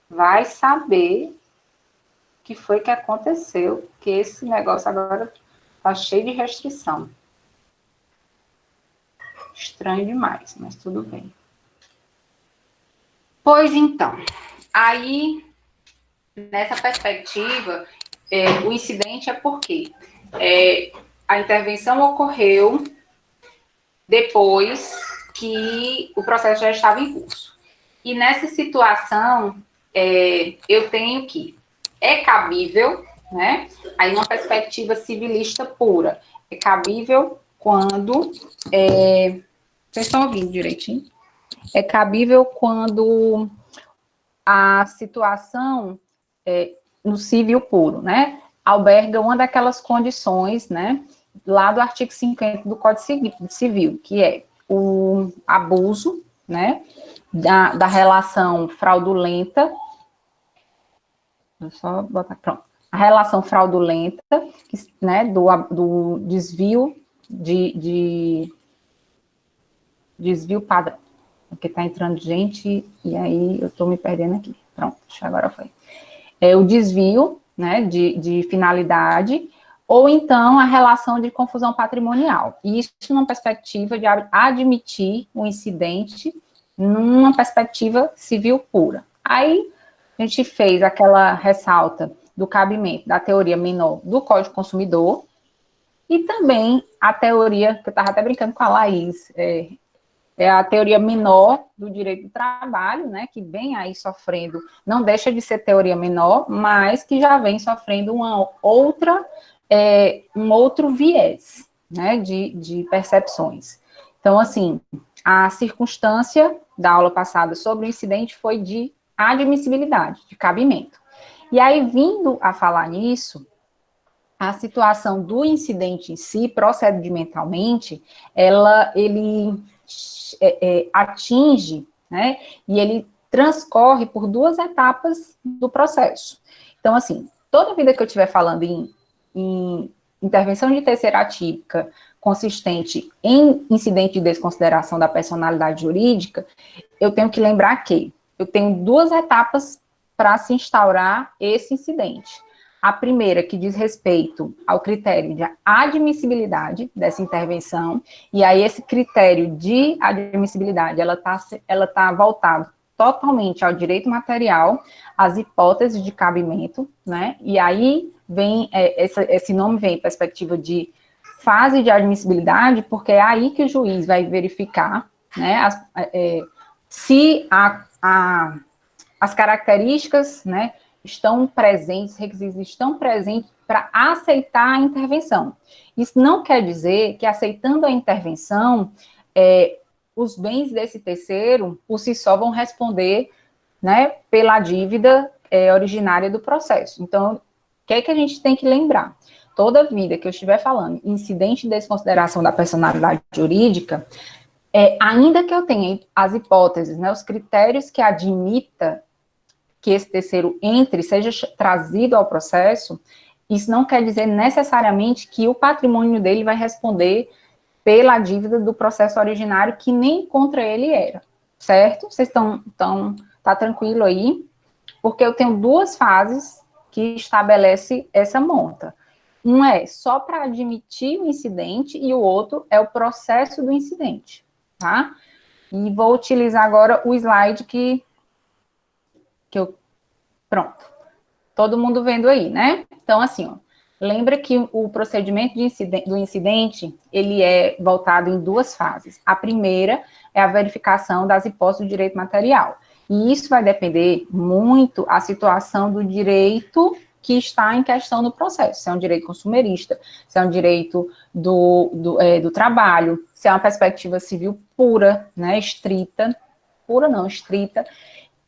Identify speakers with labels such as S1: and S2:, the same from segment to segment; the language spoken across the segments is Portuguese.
S1: vai saber o que foi que aconteceu, que esse negócio agora tá cheio de restrição. Estranho demais, mas tudo bem. Pois então, aí, nessa perspectiva, o incidente é porque a intervenção ocorreu depois que o processo já estava em curso. E nessa situação, eu tenho que é cabível, né? Aí uma perspectiva civilista pura, é cabível quando vocês estão ouvindo direitinho? É cabível quando a situação no civil puro, né? Alberga uma daquelas condições, né? Lá do artigo 50 do Código Civil, que é o abuso, né? Da relação fraudulenta. Vou só botar, pronto. A relação fraudulenta, né? Do desvio desvio padrão. Porque está entrando gente e aí eu estou me perdendo aqui. Pronto, agora foi. O desvio, né, de finalidade, ou então a relação de confusão patrimonial. Isso numa perspectiva de admitir o incidente numa perspectiva civil pura. Aí a gente fez aquela ressalta do cabimento da teoria menor do Código do Consumidor e também a teoria, que eu estava até brincando com a Laís, a teoria menor do direito do trabalho, né, que vem aí sofrendo, não deixa de ser teoria menor, mas que já vem sofrendo uma outra, um outro viés, né, de percepções. Então, assim, a circunstância da aula passada sobre o incidente foi de admissibilidade, de cabimento. E aí, vindo a falar nisso, a situação do incidente em si, procedimentalmente, ele atinge, né, e ele transcorre por duas etapas do processo. Então, assim, toda vida que eu estiver falando em intervenção de terceira atípica consistente em incidente de desconsideração da personalidade jurídica, eu tenho que lembrar que eu tenho duas etapas para se instaurar esse incidente. A primeira, que diz respeito ao critério de admissibilidade dessa intervenção, e aí esse critério de admissibilidade, ela tá voltada totalmente ao direito material, às hipóteses de cabimento, né, e aí vem, esse nome vem em perspectiva de fase de admissibilidade, porque é aí que o juiz vai verificar, né, se as características, né, estão presentes, requisitos estão presentes para aceitar a intervenção. Isso não quer dizer que aceitando a intervenção, os bens desse terceiro, por si só, vão responder, né, pela dívida originária do processo. Então, o que é que a gente tem que lembrar? Toda vida que eu estiver falando incidente de desconsideração da personalidade jurídica, ainda que eu tenha as hipóteses, né, os critérios que admita que esse terceiro entre, seja trazido ao processo, isso não quer dizer necessariamente que o patrimônio dele vai responder pela dívida do processo originário, que nem contra ele era, certo? Vocês tá tranquilo aí? Porque eu tenho duas fases que estabelece essa monta. Um é só para admitir o incidente e o outro é o processo do incidente, tá? E vou utilizar agora o slide que eu... Pronto. Todo mundo vendo aí, né? Então, assim, ó, lembra que o procedimento do incidente, ele é voltado em duas fases. A primeira é a verificação das hipóteses do direito material. E isso vai depender muito a situação do direito que está em questão no processo. Se é um direito consumerista, se é um direito do trabalho, se é uma perspectiva civil pura, né, estrita, pura não, estrita,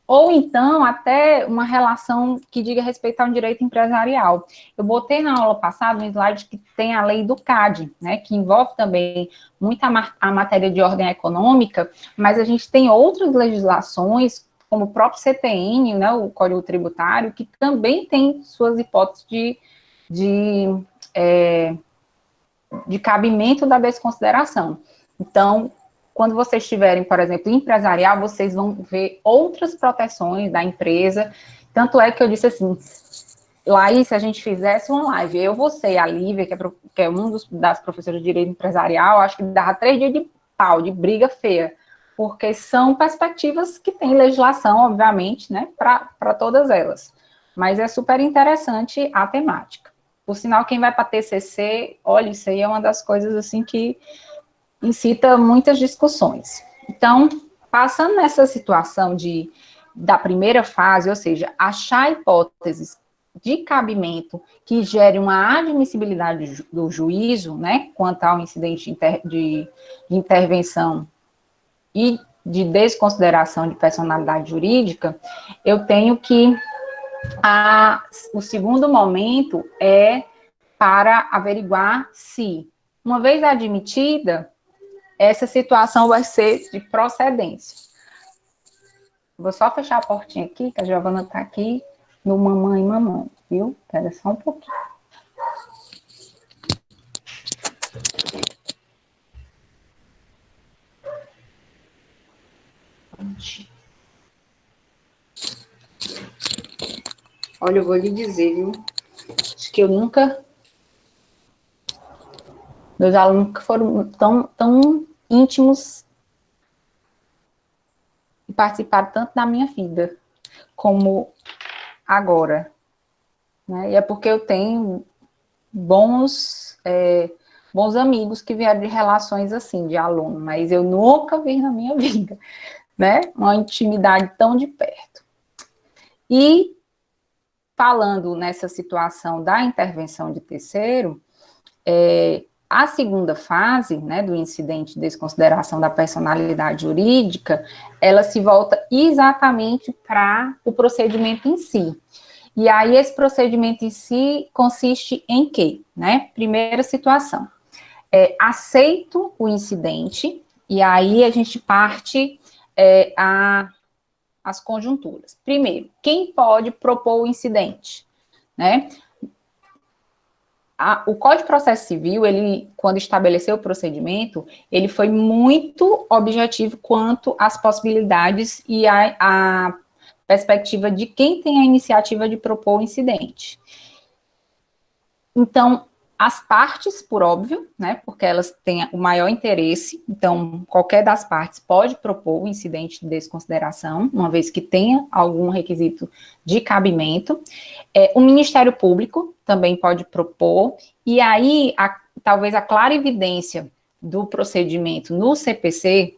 S1: ou então até uma relação que diga respeito ao direito empresarial. Eu botei na aula passada um slide que tem a lei do CAD, né, que envolve também muita a matéria de ordem econômica, mas a gente tem outras legislações, como o próprio CTN, né, o Código Tributário, que também tem suas hipóteses de cabimento da desconsideração. Então, quando vocês estiverem, por exemplo, empresarial, vocês vão ver outras proteções da empresa. Tanto é que eu disse assim, Laís, se a gente fizesse uma live, eu, você e a Lívia, que é um das professoras de direito empresarial, acho que dava 3 dias de pau, de briga feia, porque são perspectivas que têm legislação, obviamente, né, para todas elas. Mas é super interessante a temática. Por sinal, quem vai para TCC, olha, isso aí é uma das coisas, assim, que incita muitas discussões. Então, passando nessa situação da primeira fase, ou seja, achar hipóteses de cabimento que gere uma admissibilidade do juízo, né, quanto ao incidente de intervenção e de desconsideração de personalidade jurídica, eu tenho que o segundo momento é para averiguar se, uma vez admitida, essa situação vai ser de procedência. Vou só fechar a portinha aqui, que a Giovana está aqui no mamãe, viu? Espera só um pouquinho. Olha, eu vou lhe dizer, viu? Acho que meus alunos nunca foram tão íntimos e participaram tanto da minha vida como agora, né? E é porque eu tenho bons amigos que vieram de relações assim, de aluno, mas eu nunca vi na minha vida, né? Uma intimidade tão de perto. E falando nessa situação da intervenção de terceiro, a segunda fase, né, do incidente de desconsideração da personalidade jurídica, ela se volta exatamente para o procedimento em si. E aí, esse procedimento em si consiste em quê? Né? Primeira situação, aceito o incidente, e aí a gente parte as conjunturas. Primeiro, quem pode propor o incidente? Né? O Código de Processo Civil, ele, quando estabeleceu o procedimento, ele foi muito objetivo quanto às possibilidades e a perspectiva de quem tem a iniciativa de propor o incidente. Então, as partes, por óbvio, né, porque elas têm o maior interesse, então, qualquer das partes pode propor o incidente de desconsideração, uma vez que tenha algum requisito de cabimento. O Ministério Público também pode propor, e aí, talvez a clara evidência do procedimento no CPC,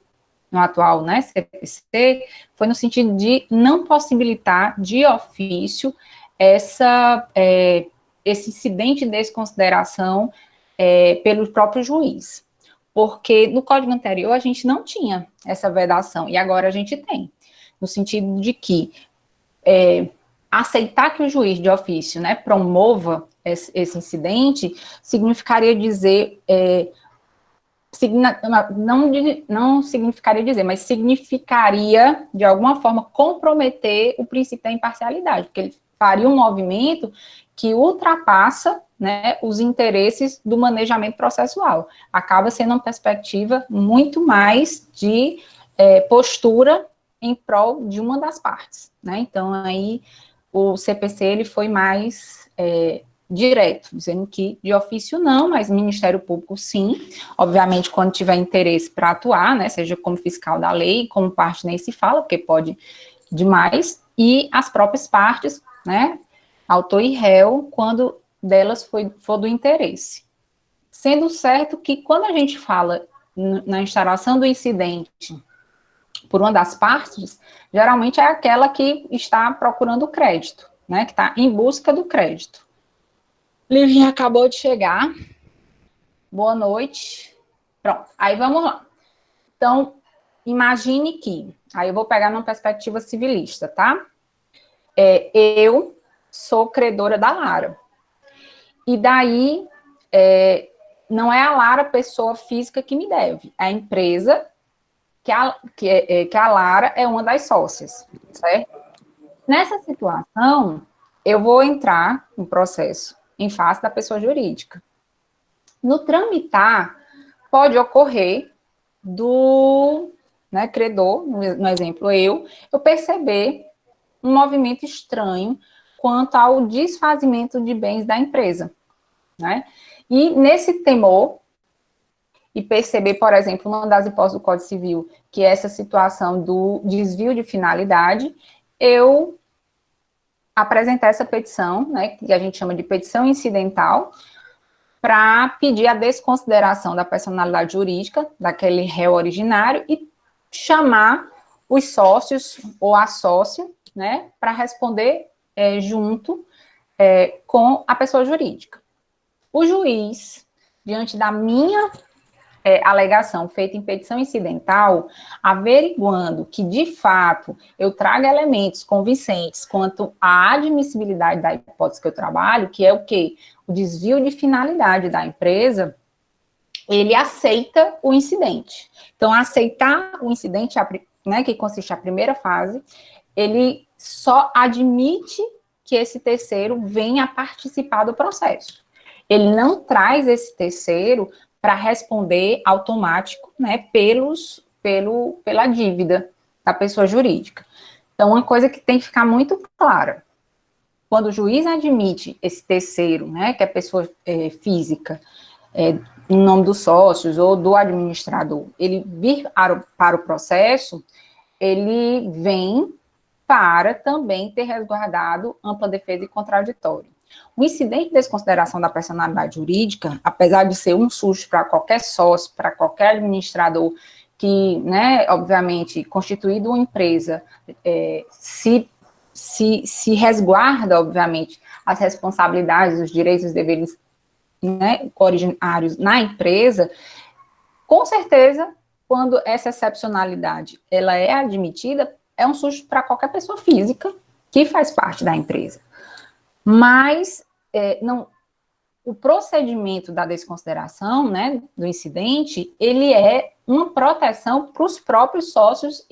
S1: no atual, né, CPC, foi no sentido de não possibilitar de ofício esse incidente de desconsideração pelo próprio juiz. Porque no código anterior a gente não tinha essa vedação, e agora a gente tem. No sentido de que aceitar que o juiz de ofício, né, promova esse incidente, significaria dizer... não significaria dizer, mas significaria, de alguma forma, comprometer o princípio da imparcialidade, porque ele faria um movimento que ultrapassa, né, os interesses do manejamento processual. Acaba sendo uma perspectiva muito mais de postura em prol de uma das partes, né? Então, aí, o CPC, ele foi mais direto, dizendo que de ofício não, mas Ministério Público sim, obviamente quando tiver interesse para atuar, né, seja como fiscal da lei, como parte nem se fala, porque pode demais, e as próprias partes, né, autor e réu, quando delas for do interesse. Sendo certo que quando a gente fala na instauração do incidente por uma das partes, geralmente é aquela que está procurando o crédito, né, que está em busca do crédito. Livinha acabou de chegar. Boa noite. Pronto, aí vamos lá. Então, imagine que, aí eu vou pegar numa perspectiva civilista, tá? Eu sou credora da Lara. E daí, não é a Lara, pessoa física, que me deve. É a empresa que a Lara é uma das sócias, certo? Nessa situação, eu vou entrar no processo em face da pessoa jurídica. No tramitar, pode ocorrer do, né, credor, no exemplo eu perceber um movimento estranho quanto ao desfazimento de bens da empresa, né? E nesse temor, e perceber, por exemplo, uma das hipóteses do Código Civil, que é essa situação do desvio de finalidade, eu apresentar essa petição, né, que a gente chama de petição incidental, para pedir a desconsideração da personalidade jurídica daquele réu originário e chamar os sócios ou a sócia, né, para responder junto com a pessoa jurídica. O juiz, diante da minha alegação feita em petição incidental, averiguando que, de fato, eu trago elementos convincentes quanto à admissibilidade da hipótese que eu trabalho, que é o quê? O desvio de finalidade da empresa, ele aceita o incidente. Então, aceitar o incidente, né, que consiste a primeira fase, ele só admite que esse terceiro venha a participar do processo. Ele não traz esse terceiro para responder automático, né, pela dívida da pessoa jurídica. Então, uma coisa que tem que ficar muito clara, quando o juiz admite esse terceiro, né, que é a pessoa física, em nome dos sócios ou do administrador, ele vir para o processo, ele vem para também ter resguardado ampla defesa e contraditório. O incidente de desconsideração da personalidade jurídica, apesar de ser um susto para qualquer sócio, para qualquer administrador que, né, obviamente, constituído uma empresa, se resguarda, obviamente, as responsabilidades, os direitos e os deveres, né, originários na empresa, com certeza, quando essa excepcionalidade ela é admitida, é um susto para qualquer pessoa física que faz parte da empresa. Mas o procedimento da desconsideração, né, do incidente, ele é uma proteção para os próprios sócios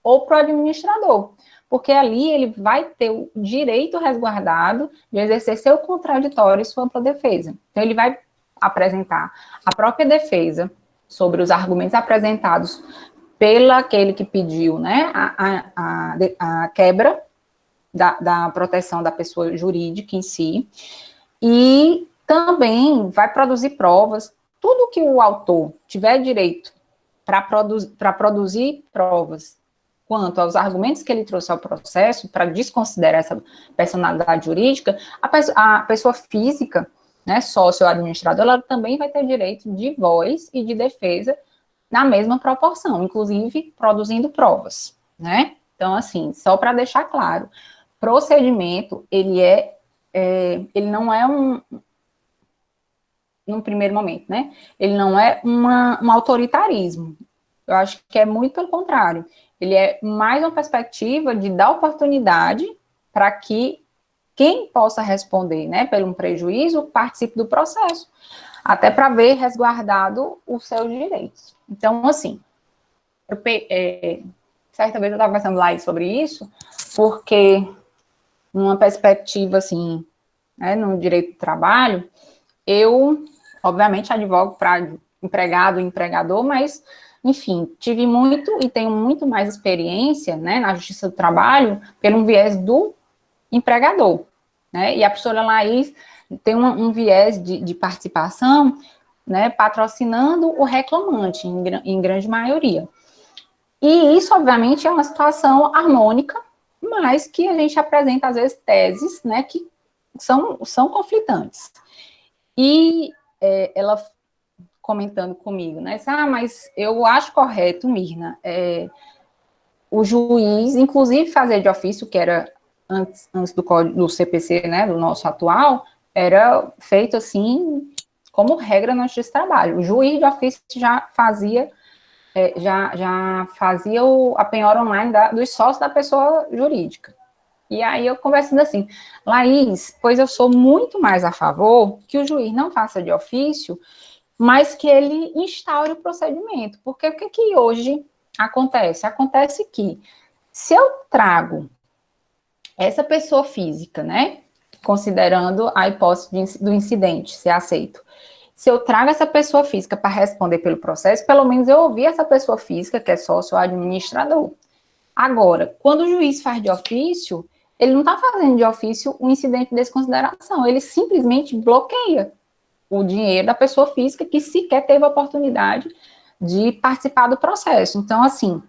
S1: ou para o administrador, porque ali ele vai ter o direito resguardado de exercer seu contraditório e sua ampla defesa. Então, ele vai apresentar a própria defesa sobre os argumentos apresentados pelo aquele que pediu, né, a quebra da proteção da pessoa jurídica em si, e também vai produzir provas, tudo que o autor tiver direito para produzir provas quanto aos argumentos que ele trouxe ao processo, para desconsiderar essa personalidade jurídica, a pessoa física, né, sócio ou administrador, ela também vai ter direito de voz e de defesa na mesma proporção, inclusive produzindo provas, né? Então, assim, só para deixar claro, procedimento, ele não é num primeiro momento, né? Ele não é um autoritarismo. Eu acho que é muito pelo contrário. Ele é mais uma perspectiva de dar oportunidade para que quem possa responder, né, pelo um prejuízo, participe do processo, até para ver resguardado os seus direitos. Então, assim, certa vez eu estava conversando lá sobre isso, porque numa perspectiva, assim, né, no direito do trabalho, eu, obviamente, advogo para empregado e empregador, mas, enfim, tive muito e tenho muito mais experiência, né, na justiça do trabalho pelo viés do empregador, né, e a professora Laís tem um viés de participação, né, patrocinando o reclamante, em grande maioria. E isso, obviamente, é uma situação harmônica, mas que a gente apresenta, às vezes, teses, né, que são conflitantes. E ela comentando comigo, né, disse, mas eu acho correto, Mirna, o juiz, inclusive, fazer de ofício, que era antes do CPC, né, do nosso atual, era feito assim, como regra no justiça do trabalho. O juiz de ofício já fazia a penhora online dos sócios da pessoa jurídica. E aí eu conversando assim, Laís, pois eu sou muito mais a favor que o juiz não faça de ofício, mas que ele instaure o procedimento. Porque o que hoje acontece? Acontece que, se eu trago essa pessoa física, né, considerando a hipótese do incidente ser aceito, se eu trago essa pessoa física para responder pelo processo, pelo menos eu ouvi essa pessoa física, que é sócio administrador. Agora, quando o juiz faz de ofício, ele não está fazendo de ofício um incidente de desconsideração, ele simplesmente bloqueia o dinheiro da pessoa física que sequer teve a oportunidade de participar do processo. Então, assim,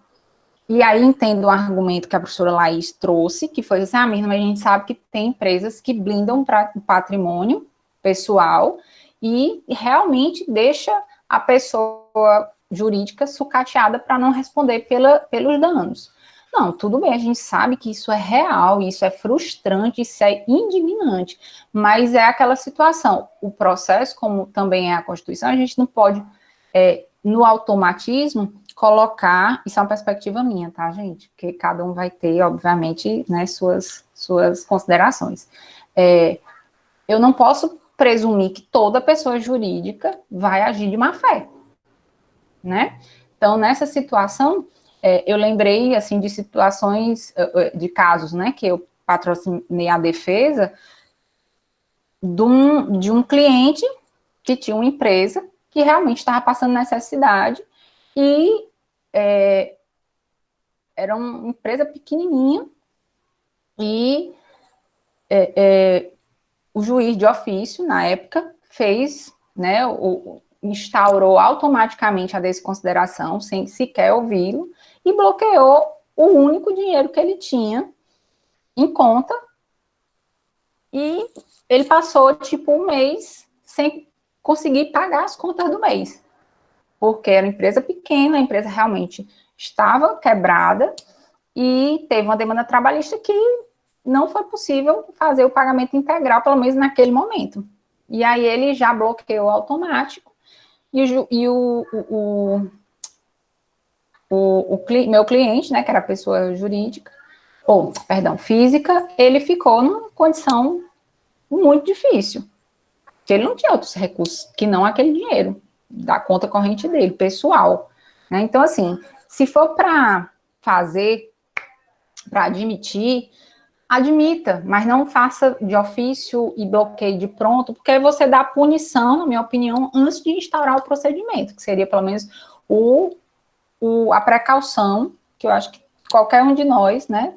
S1: e aí entendo o argumento que a professora Laís trouxe, que foi assim, mas a gente sabe que tem empresas que blindam o patrimônio pessoal e realmente deixa a pessoa jurídica sucateada para não responder pelos danos. Não, tudo bem, a gente sabe que isso é real, isso é frustrante, isso é indignante, mas é aquela situação, o processo, como também é a Constituição, a gente não pode, no automatismo, colocar, isso é uma perspectiva minha, tá, gente? Porque cada um vai ter, obviamente, né, suas considerações. Eu não posso presumir que toda pessoa jurídica vai agir de má fé, né? Então, nessa situação, eu lembrei, assim, de situações, de casos, né, que eu patrocinei a defesa de um cliente que tinha uma empresa que realmente estava passando necessidade e era uma empresa pequenininha e o juiz de ofício, na época, fez, né, instaurou automaticamente a desconsideração, sem sequer ouvi-lo, e bloqueou o único dinheiro que ele tinha em conta, e ele passou, tipo, um mês sem conseguir pagar as contas do mês, porque era uma empresa pequena, a empresa realmente estava quebrada, e teve uma demanda trabalhista que não foi possível fazer o pagamento integral, pelo menos naquele momento. E aí ele já bloqueou automático, e meu cliente, né, que era a pessoa jurídica, física, ele ficou numa condição muito difícil, porque ele não tinha outros recursos que não aquele dinheiro da conta corrente dele, pessoal, né? Então, assim, se for para fazer, para admitir, admita, mas não faça de ofício e bloqueio de pronto, porque aí você dá punição, na minha opinião, antes de instaurar o procedimento, que seria pelo menos a precaução, que eu acho que qualquer um de nós, né,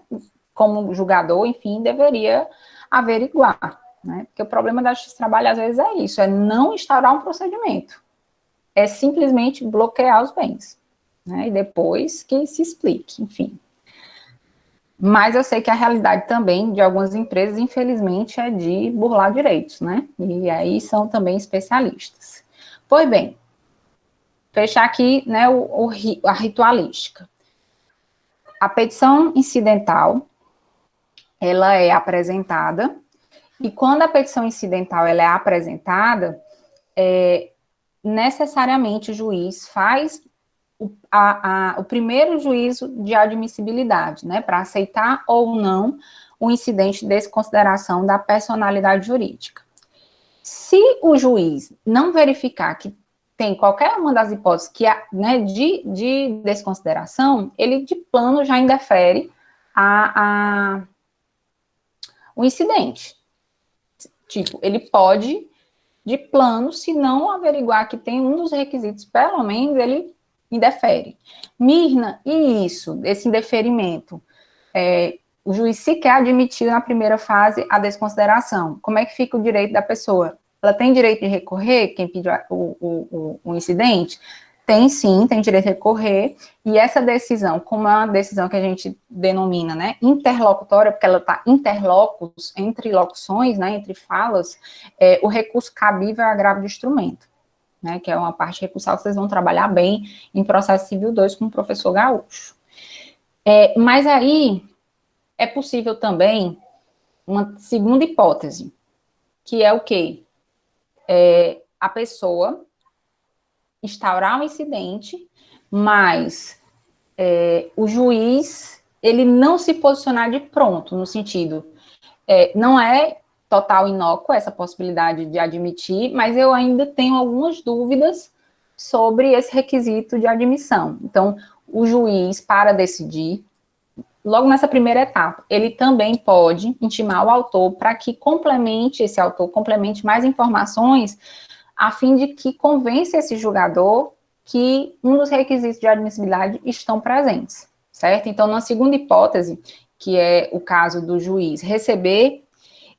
S1: como julgador, enfim, deveria averiguar, né, porque o problema da justiça do trabalho, às vezes, é isso, é não instaurar um procedimento, é simplesmente bloquear os bens, né, e depois que se explique, enfim. Mas eu sei que a realidade também de algumas empresas, infelizmente, é de burlar direitos, né? E aí são também especialistas. Pois bem, fechar aqui, né, a ritualística. A petição incidental, ela é apresentada, e quando a petição incidental ela é apresentada, necessariamente o juiz faz o primeiro juízo de admissibilidade, né, para aceitar ou não o incidente de desconsideração da personalidade jurídica. Se o juiz não verificar que tem qualquer uma das hipóteses que né, de desconsideração, ele de plano já indefere o incidente. Tipo, ele pode, de plano, se não averiguar que tem um dos requisitos, pelo menos, ele indefere. Mirna, e isso, esse indeferimento? O juiz sequer admitiu na primeira fase a desconsideração. Como é que fica o direito da pessoa? Ela tem direito de recorrer, quem pediu o incidente? Tem sim, tem direito de recorrer, e essa decisão, como é uma decisão que a gente denomina, né, interlocutória, porque ela está entre locuções, né, entre falas, o recurso cabível é agravo de instrumento, né, que é uma parte recursal que vocês vão trabalhar bem em processo civil 2 com o professor Gaúcho. Mas aí é possível também uma segunda hipótese, que é o quê? A pessoa instaurar um incidente, mas o juiz, ele não se posicionar de pronto, no sentido, não é total inócuo essa possibilidade de admitir, mas eu ainda tenho algumas dúvidas sobre esse requisito de admissão. Então, o juiz, para decidir, logo nessa primeira etapa, ele também pode intimar o autor para que esse autor complemente mais informações a fim de que convença esse julgador que um dos requisitos de admissibilidade estão presentes, certo? Então, na segunda hipótese, que é o caso do juiz receber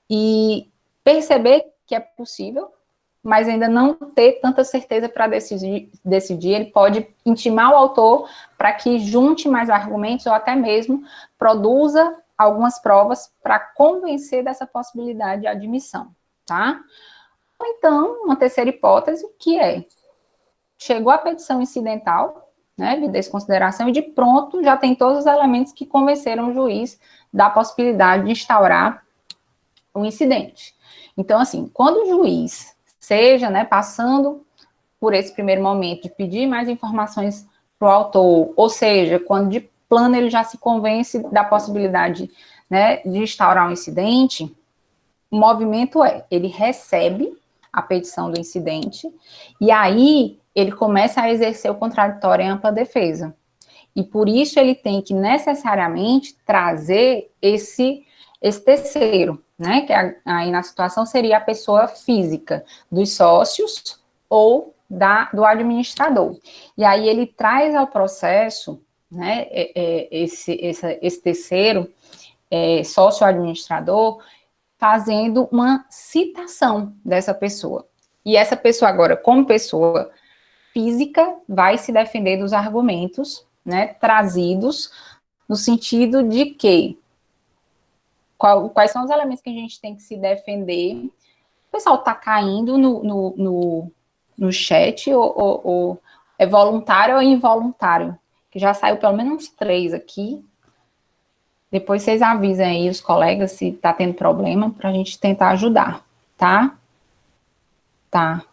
S1: e perceber que é possível, mas ainda não ter tanta certeza para decidir, ele pode intimar o autor para que junte mais argumentos ou até mesmo produza algumas provas para convencer dessa possibilidade de admissão, tá? Ou então, uma terceira hipótese, que é, chegou a petição incidental, né, de desconsideração, e de pronto já tem todos os elementos que convenceram o juiz da possibilidade de instaurar o incidente. Então, assim, quando o juiz seja, né, passando por esse primeiro momento de pedir mais informações para o autor, ou seja, quando de plano ele já se convence da possibilidade, né, de instaurar um incidente, o movimento ele recebe a petição do incidente, e aí ele começa a exercer o contraditório em ampla defesa. E por isso ele tem que necessariamente trazer esse terceiro, né, que aí na situação seria a pessoa física, dos sócios ou do administrador. E aí ele traz ao processo, né, esse terceiro, sócio-administrador, fazendo uma citação dessa pessoa. E essa pessoa agora, como pessoa física, vai se defender dos argumentos, né, trazidos no sentido de que quais são os elementos que a gente tem que se defender. O pessoal está caindo no chat, ou é voluntário ou involuntário? Que já saiu pelo menos uns 3 aqui. Depois vocês avisem aí os colegas se está tendo problema, para a gente tentar ajudar, tá? Tá.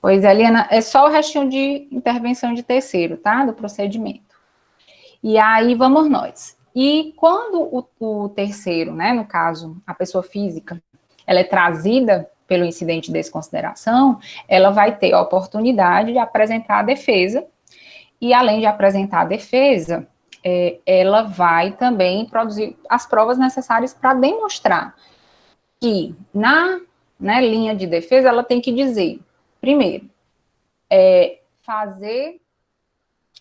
S1: Pois, Eliana, é só o restinho de intervenção de terceiro, tá? Do procedimento. E aí, vamos nós. E quando o terceiro, né, no caso, a pessoa física, ela é trazida pelo incidente de desconsideração, ela vai ter a oportunidade de apresentar a defesa, e além de apresentar a defesa, ela vai também produzir as provas necessárias para demonstrar que na, né, linha de defesa ela tem que dizer, primeiro, fazer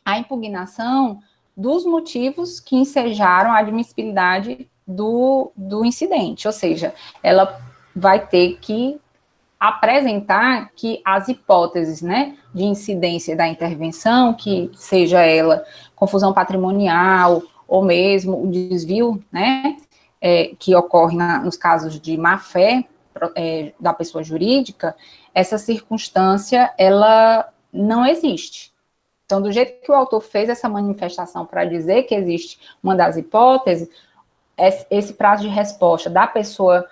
S1: a impugnação dos motivos que ensejaram a admissibilidade do incidente, ou seja, ela vai ter que apresentar que as hipóteses, né, de incidência da intervenção, que seja ela confusão patrimonial ou mesmo o desvio, né, que ocorre nos casos de má-fé da pessoa jurídica, essa circunstância, ela não existe. Então, do jeito que o autor fez essa manifestação para dizer que existe uma das hipóteses, esse prazo de resposta da pessoa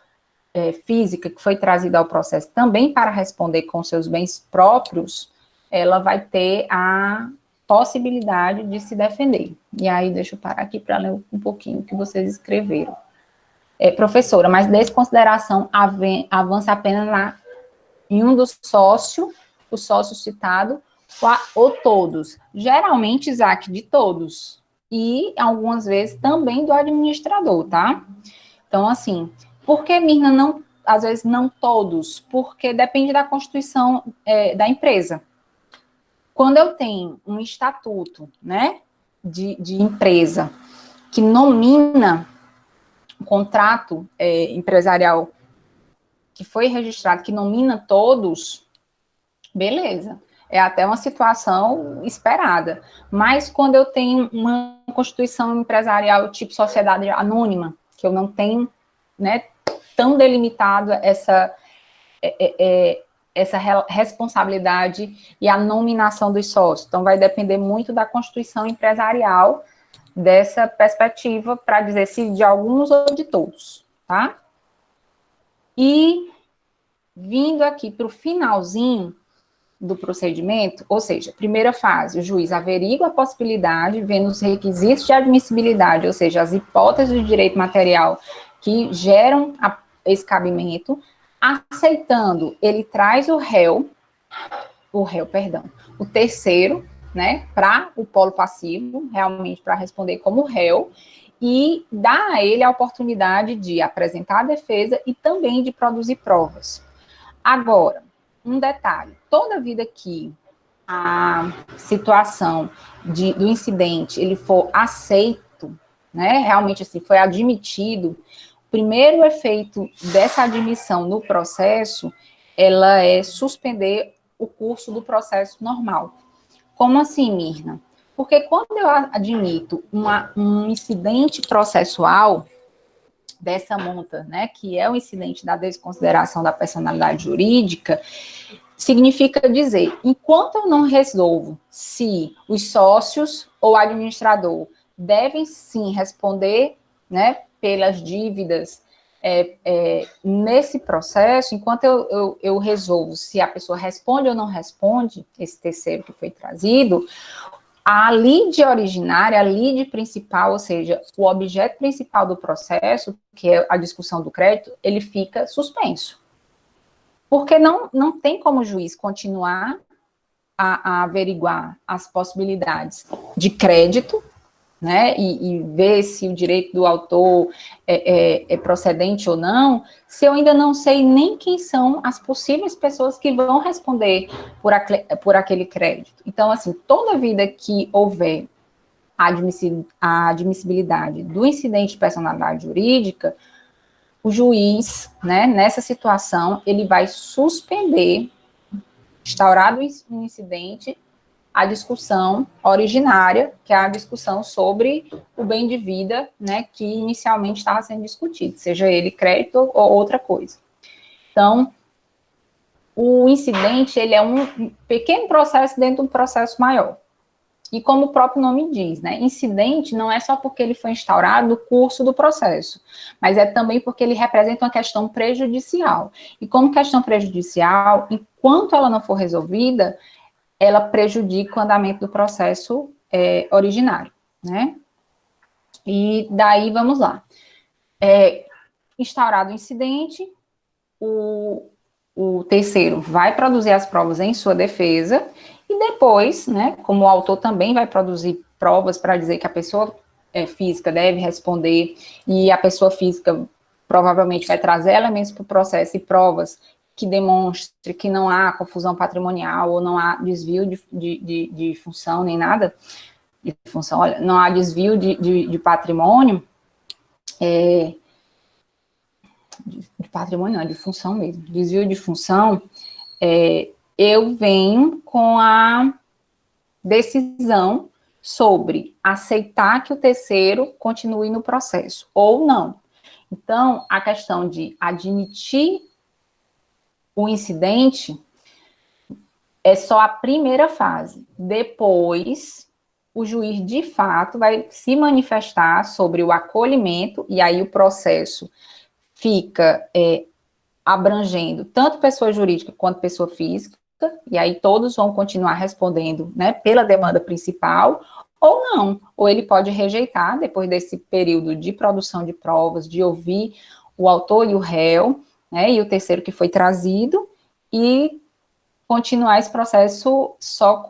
S1: física que foi trazida ao processo também para responder com seus bens próprios, ela vai ter a possibilidade de se defender. E aí, deixa eu parar aqui para ler um pouquinho o que vocês escreveram. Professora, mas desconsideração avança apenas em um dos sócios, o sócio citado, ou todos. Geralmente, Isaac, de todos. E, algumas vezes, também do administrador, tá? Então, assim, por que, Mirna, não, às vezes não todos? Porque depende da constituição da empresa. Quando eu tenho um estatuto, né, de empresa que nomina um contrato empresarial que foi registrado, que nomina todos, beleza. É até uma situação esperada. Mas quando eu tenho uma constituição empresarial tipo sociedade anônima, que eu não tenho, né, tão delimitado essa responsabilidade e a nominação dos sócios. Então, vai depender muito da constituição empresarial dessa perspectiva, para dizer se de alguns ou de todos, tá? E, vindo aqui para o finalzinho do procedimento, ou seja, primeira fase, o juiz averigua a possibilidade, vendo os requisitos de admissibilidade, ou seja, as hipóteses de direito material que geram esse cabimento, aceitando, ele traz o terceiro, né, para o polo passivo, realmente para responder como réu, e dá a ele a oportunidade de apresentar a defesa e também de produzir provas. Agora, um detalhe, toda vida que a situação do incidente ele for aceito, né, realmente assim, foi admitido, o primeiro efeito dessa admissão no processo, ela é suspender o curso do processo normal. Como assim, Mirna? Porque quando eu admito um incidente processual dessa monta, né, que é o incidente da desconsideração da personalidade jurídica, significa dizer, enquanto eu não resolvo se os sócios ou administrador devem sim responder, né, pelas dívidas nesse processo, enquanto eu resolvo se a pessoa responde ou não responde, esse terceiro que foi trazido, a lide originária, a lide principal, ou seja, o objeto principal do processo, que é a discussão do crédito, ele fica suspenso. Porque não tem como o juiz continuar a averiguar as possibilidades de crédito, né, e ver se o direito do autor é procedente ou não, se eu ainda não sei nem quem são as possíveis pessoas que vão responder por aquele crédito. Então, assim, toda vida que houver a admissibilidade do incidente de personalidade jurídica, o juiz, né, nessa situação, ele vai suspender, instaurado um incidente, a discussão originária, que é a discussão sobre o bem de vida, né, que inicialmente estava sendo discutido, seja ele crédito ou outra coisa. Então, o incidente, ele é um pequeno processo dentro de um processo maior. E como o próprio nome diz, né, incidente não é só porque ele foi instaurado no curso do processo, mas é também porque ele representa uma questão prejudicial. E como questão prejudicial, enquanto ela não for resolvida, ela prejudica o andamento do processo originário, né? E daí, vamos lá. Instaurado o incidente, o terceiro vai produzir as provas em sua defesa, e depois, né, como o autor também vai produzir provas para dizer que a pessoa física deve responder, e a pessoa física provavelmente vai trazer elementos para o processo e provas que demonstre que não há confusão patrimonial ou não há desvio de função nem nada de função, olha, não há desvio de patrimônio, de patrimônio não, de função mesmo, desvio de função, eu venho com a decisão sobre aceitar que o terceiro continue no processo ou não. Então, a questão de admitir o incidente é só a primeira fase. Depois, o juiz, de fato, vai se manifestar sobre o acolhimento, e aí o processo fica abrangendo tanto pessoa jurídica quanto pessoa física, e aí todos vão continuar respondendo, né, pela demanda principal, ou não, ou ele pode rejeitar, depois desse período de produção de provas, de ouvir o autor e o réu, né, e o terceiro que foi trazido, e continuar esse processo só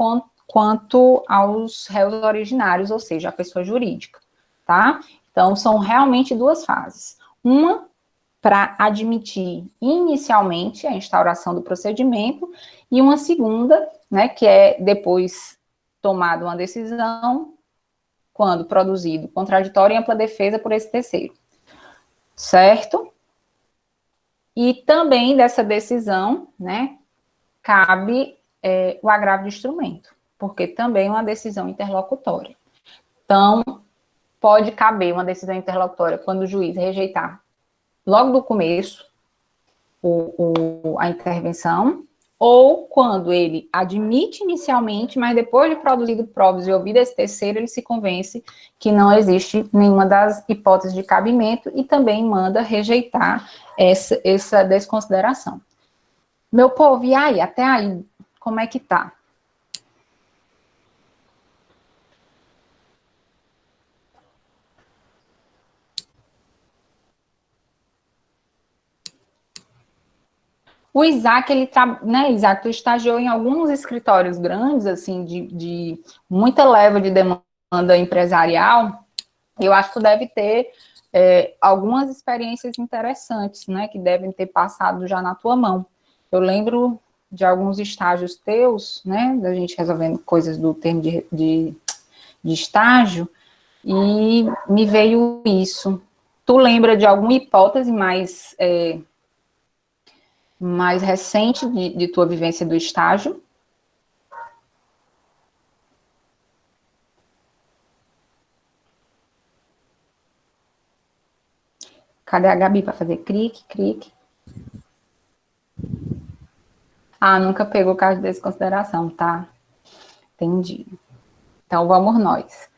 S1: quanto aos réus originários, ou seja, a pessoa jurídica, tá? Então, são realmente duas fases. Uma para admitir inicialmente a instauração do procedimento, e uma segunda, né, que é depois tomada uma decisão, quando produzido contraditório e ampla defesa por esse terceiro, certo? E também dessa decisão, né, cabe o agravo de instrumento, porque também é uma decisão interlocutória. Então, pode caber uma decisão interlocutória quando o juiz rejeitar logo do começo a intervenção, ou quando ele admite inicialmente, mas depois de produzido provas e ouvido esse terceiro, ele se convence que não existe nenhuma das hipóteses de cabimento e também manda rejeitar essa desconsideração. Meu povo, e aí, até aí, como é que tá? O Isaac, né, Isaac, tu estagiou em alguns escritórios grandes, assim, de muita leva de demanda empresarial. Eu acho que tu deve ter algumas experiências interessantes, né, que devem ter passado já na tua mão. Eu lembro de alguns estágios teus, né, da gente resolvendo coisas do termo de estágio, e me veio isso. Tu lembra de alguma hipótese mais recente de tua vivência do estágio? Cadê a Gabi para fazer clique, clique? Ah, nunca pegou o caso de desconsideração, tá? Entendi. Então, vamos nós.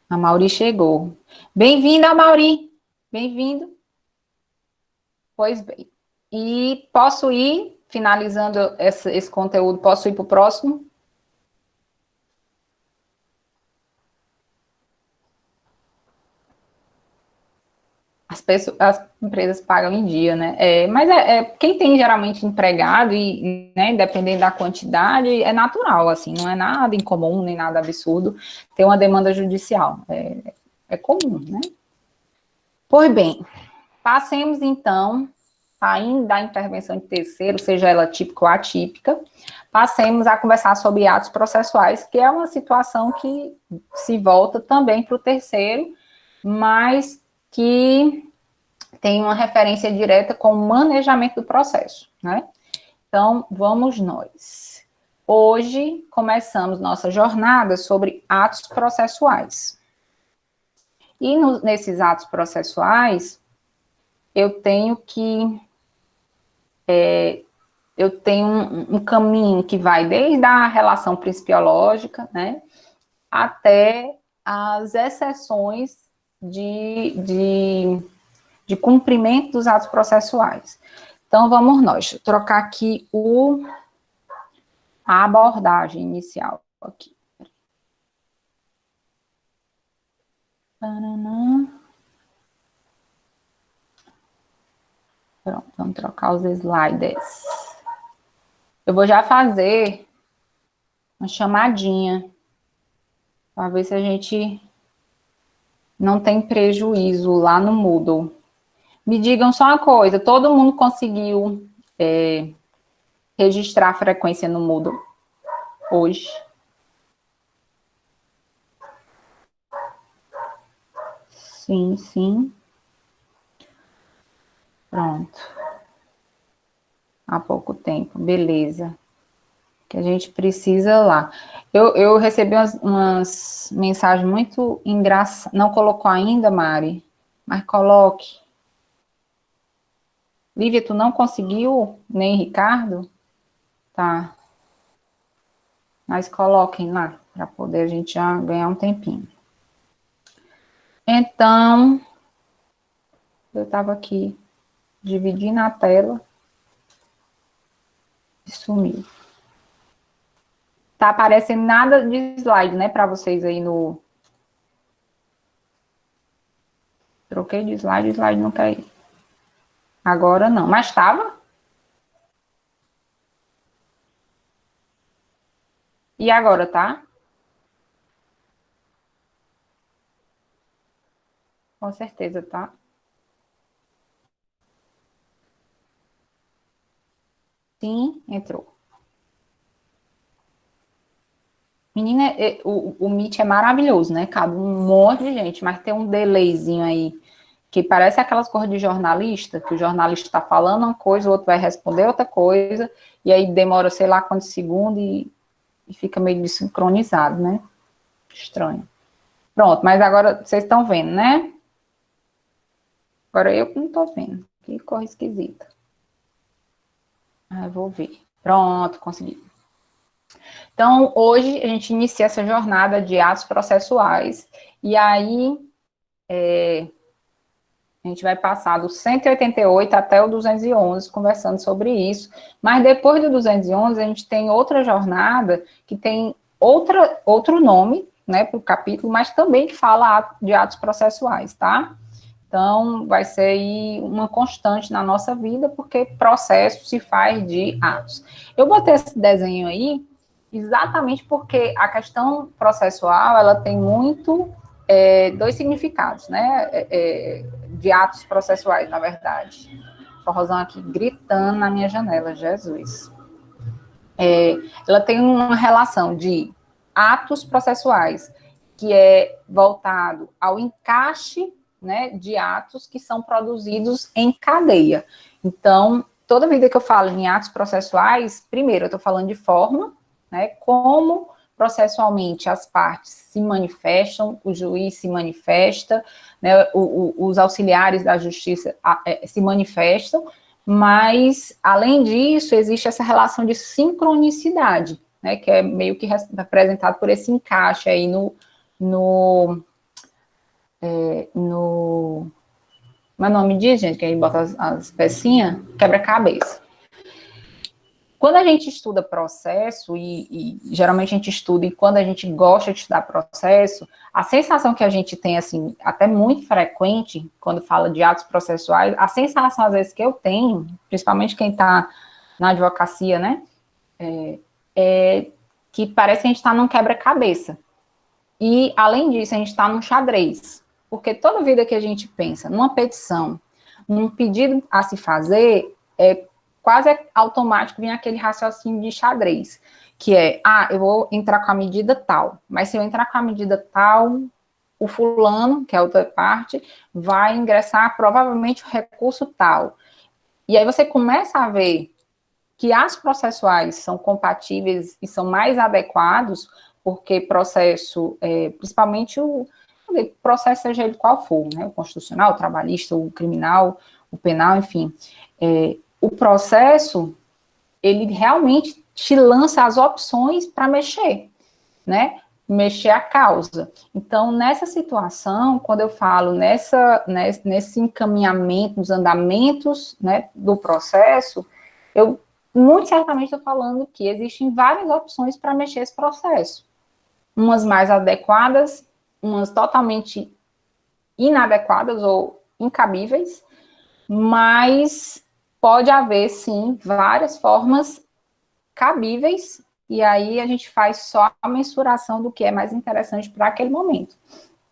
S1: A Mauri chegou. Bem-vinda, Mauri. Bem-vindo. Pois bem. E posso ir, finalizando esse conteúdo, posso ir para o próximo? As empresas pagam em dia, né? Mas quem tem geralmente empregado e, né, dependendo da quantidade, é natural, assim, não é nada incomum, nem nada absurdo ter uma demanda judicial. É comum, né? Pois bem, passemos então, saindo da intervenção de terceiro, seja ela típica ou atípica, passemos a conversar sobre atos processuais, que é uma situação que se volta também para o terceiro, mas que tem uma referência direta com o manejamento do processo, né? Então, vamos nós. Hoje, começamos nossa jornada sobre atos processuais. E nesses atos processuais, eu tenho um caminho que vai desde a relação principiológica, né, até as exceções de cumprimento dos atos processuais. Então, vamos nós trocar aqui a abordagem inicial aqui. Pronto, vamos trocar os slides. Eu vou já fazer uma chamadinha para ver se a gente não tem prejuízo lá no Moodle. Me digam só uma coisa, todo mundo conseguiu registrar a frequência no Moodle hoje? Sim, sim. Pronto. Há pouco tempo, beleza. Que a gente precisa lá. Eu recebi umas mensagens muito engraçadas. Não colocou ainda, Mari? Mas coloque. Lívia, tu não conseguiu? Nem Ricardo? Tá. Mas coloquem lá, para poder a gente já ganhar um tempinho. Então, eu estava aqui dividindo a tela e sumiu. Tá aparecendo nada de slide, né, para vocês aí no... Troquei de slide, o slide não quer ir. Agora não, mas estava. E agora, tá? Com certeza, tá? Sim, entrou. Menina, o Meet é maravilhoso, né? Cabe um monte de gente, mas tem um delayzinho aí, que parece aquelas coisas de jornalista, que o jornalista está falando uma coisa, o outro vai responder outra coisa, e aí demora sei lá quantos segundos e fica meio desincronizado, né? Estranho. Pronto, mas agora vocês estão vendo, né? Agora eu que não estou vendo. Que coisa esquisita. Ah, vou ver. Pronto, consegui. Então, hoje a gente inicia essa jornada de atos processuais, e aí a gente vai passar do 188 até o 211, conversando sobre isso, mas depois do 211 a gente tem outra jornada que tem outro nome, né, para o capítulo, mas também que fala de atos processuais, tá? Então, vai ser aí uma constante na nossa vida, porque processo se faz de atos. Eu botei esse desenho aí exatamente porque a questão processual, ela tem muito dois significados, né, de atos processuais, na verdade. forrozão aqui gritando na minha janela, Jesus. Ela tem uma relação de atos processuais, que é voltado ao encaixe, né, de atos que são produzidos em cadeia. Então, toda vida que eu falo em atos processuais, primeiro eu estou falando de forma, né, como processualmente as partes se manifestam, o juiz se manifesta, né, os auxiliares da justiça se manifestam, mas, além disso, existe essa relação de sincronicidade, né, que é meio que representado por esse encaixe aí como é o nome disso, gente, que aí bota as pecinhas, quebra-cabeça. Quando a gente estuda processo, e geralmente a gente estuda, e quando a gente gosta de estudar processo, a sensação que a gente tem, assim, até muito frequente, quando fala de atos processuais, a sensação, às vezes, que eu tenho, principalmente quem está na advocacia, né, é que parece que a gente está num quebra-cabeça. E, além disso, a gente está num xadrez. Porque toda vida que a gente pensa numa petição, num pedido a se fazer, quase automático vem aquele raciocínio de xadrez, que é, eu vou entrar com a medida tal, mas se eu entrar com a medida tal, o fulano, que é a outra parte, vai ingressar provavelmente o recurso tal. E aí você começa a ver que as processuais são compatíveis e são mais adequados, porque processo, principalmente o processo, seja ele qual for, né, o constitucional, o trabalhista, o criminal, o penal, enfim, o processo, ele realmente te lança as opções para mexer, né, mexer a causa. Então, nessa situação, quando eu falo nesse encaminhamento, nos andamentos, né, do processo, eu muito certamente estou falando que existem várias opções para mexer esse processo. Umas mais adequadas, umas totalmente inadequadas ou incabíveis, mas pode haver, sim, várias formas cabíveis, e aí a gente faz só a mensuração do que é mais interessante para aquele momento.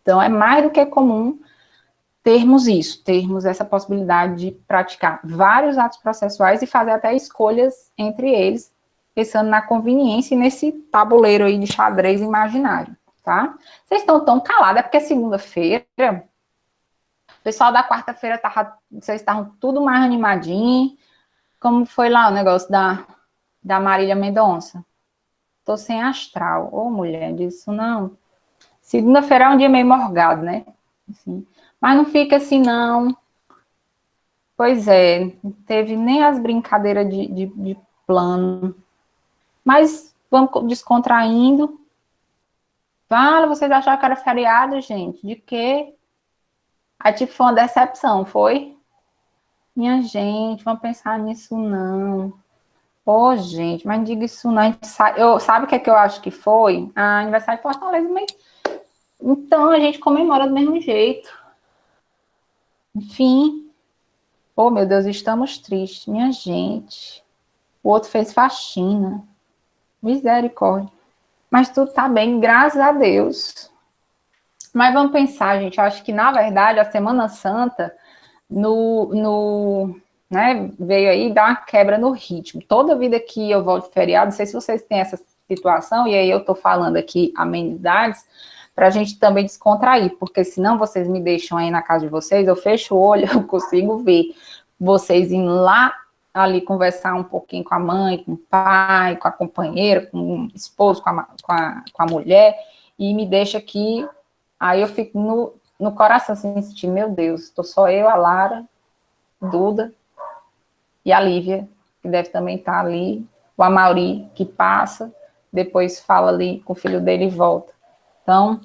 S1: Então, é mais do que comum termos essa possibilidade de praticar vários atos processuais e fazer até escolhas entre eles, pensando na conveniência e nesse tabuleiro aí de xadrez imaginário, tá? Vocês estão tão calados, é porque é segunda-feira, o pessoal da quarta-feira, vocês estavam tudo mais animadinho. Como foi lá o negócio da Marília Mendonça? Tô sem astral. Ô, mulher, disso não. Segunda-feira é um dia meio morgado, né? Assim. Mas não fica assim, não. Pois é, não teve nem as brincadeiras de plano. Mas vamos descontraindo. Fala, vocês acharam que era feriado, gente? De quê? Aí, tipo, foi uma decepção, foi? Minha gente, vamos pensar nisso, não. Ô, gente, mas não diga isso, não. Sabe o que é que eu acho que foi? Aniversário de Fortaleza, mas... Então, a gente comemora do mesmo jeito. Enfim. Oh, meu Deus, estamos tristes. Minha gente. O outro fez faxina. Misericórdia. Mas tudo tá bem, graças a Deus. Mas vamos pensar, gente. Eu acho que, na verdade, a Semana Santa, né, veio aí dar uma quebra no ritmo. Toda vida que eu volto de feriado, não sei se vocês têm essa situação, e aí eu tô falando aqui amenidades, para a gente também descontrair, porque senão vocês me deixam aí na casa de vocês, eu fecho o olho, eu consigo ver vocês indo lá, ali, conversar um pouquinho com a mãe, com o pai, com a companheira, com o esposo, com a mulher, e me deixa aqui, aí eu fico no coração, assim, sentindo, meu Deus, estou só eu, a Lara, Duda e a Lívia, que deve também estar ali, o Amaury, que passa, depois fala ali com o filho dele e volta. Então,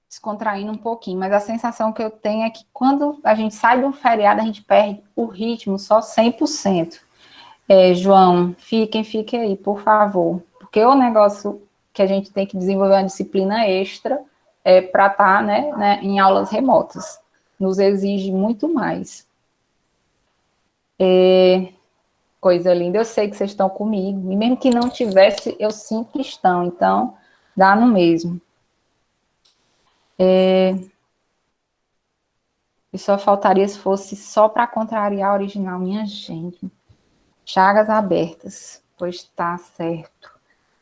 S1: descontraindo um pouquinho, mas a sensação que eu tenho é que quando a gente sai de um feriado, a gente perde o ritmo só 100%. João, fiquem aí, por favor, porque o negócio que a gente tem que desenvolver uma disciplina extra para estar, né, em aulas remotas. Nos exige muito mais. Coisa linda, eu sei que vocês estão comigo, e mesmo que não tivesse, eu sinto que estão, então dá no mesmo. E só faltaria se fosse só para contrariar a original, minha gente. Chagas abertas. Pois tá certo.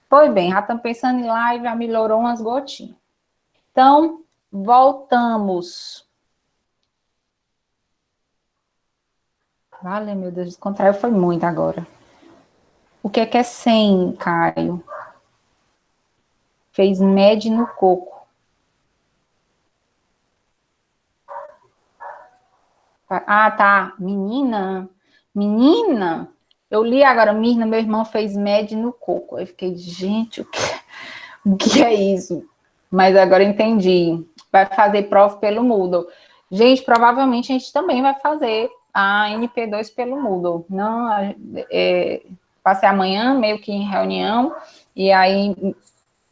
S1: Pois bem, já estamos pensando em live, já melhorou umas gotinhas. Então, voltamos. Vale, meu Deus, descontraiu foi muito agora. O que é 100, Caio? Fez med no coco. Ah, tá. Menina. Menina. Eu li agora, Mirna, meu irmão fez med no coco. Eu fiquei, gente, o que é isso? Mas agora eu entendi. Vai fazer prova pelo Moodle. Gente, provavelmente a gente também vai fazer a NP2 pelo Moodle. Não, passei amanhã, meio que em reunião, e aí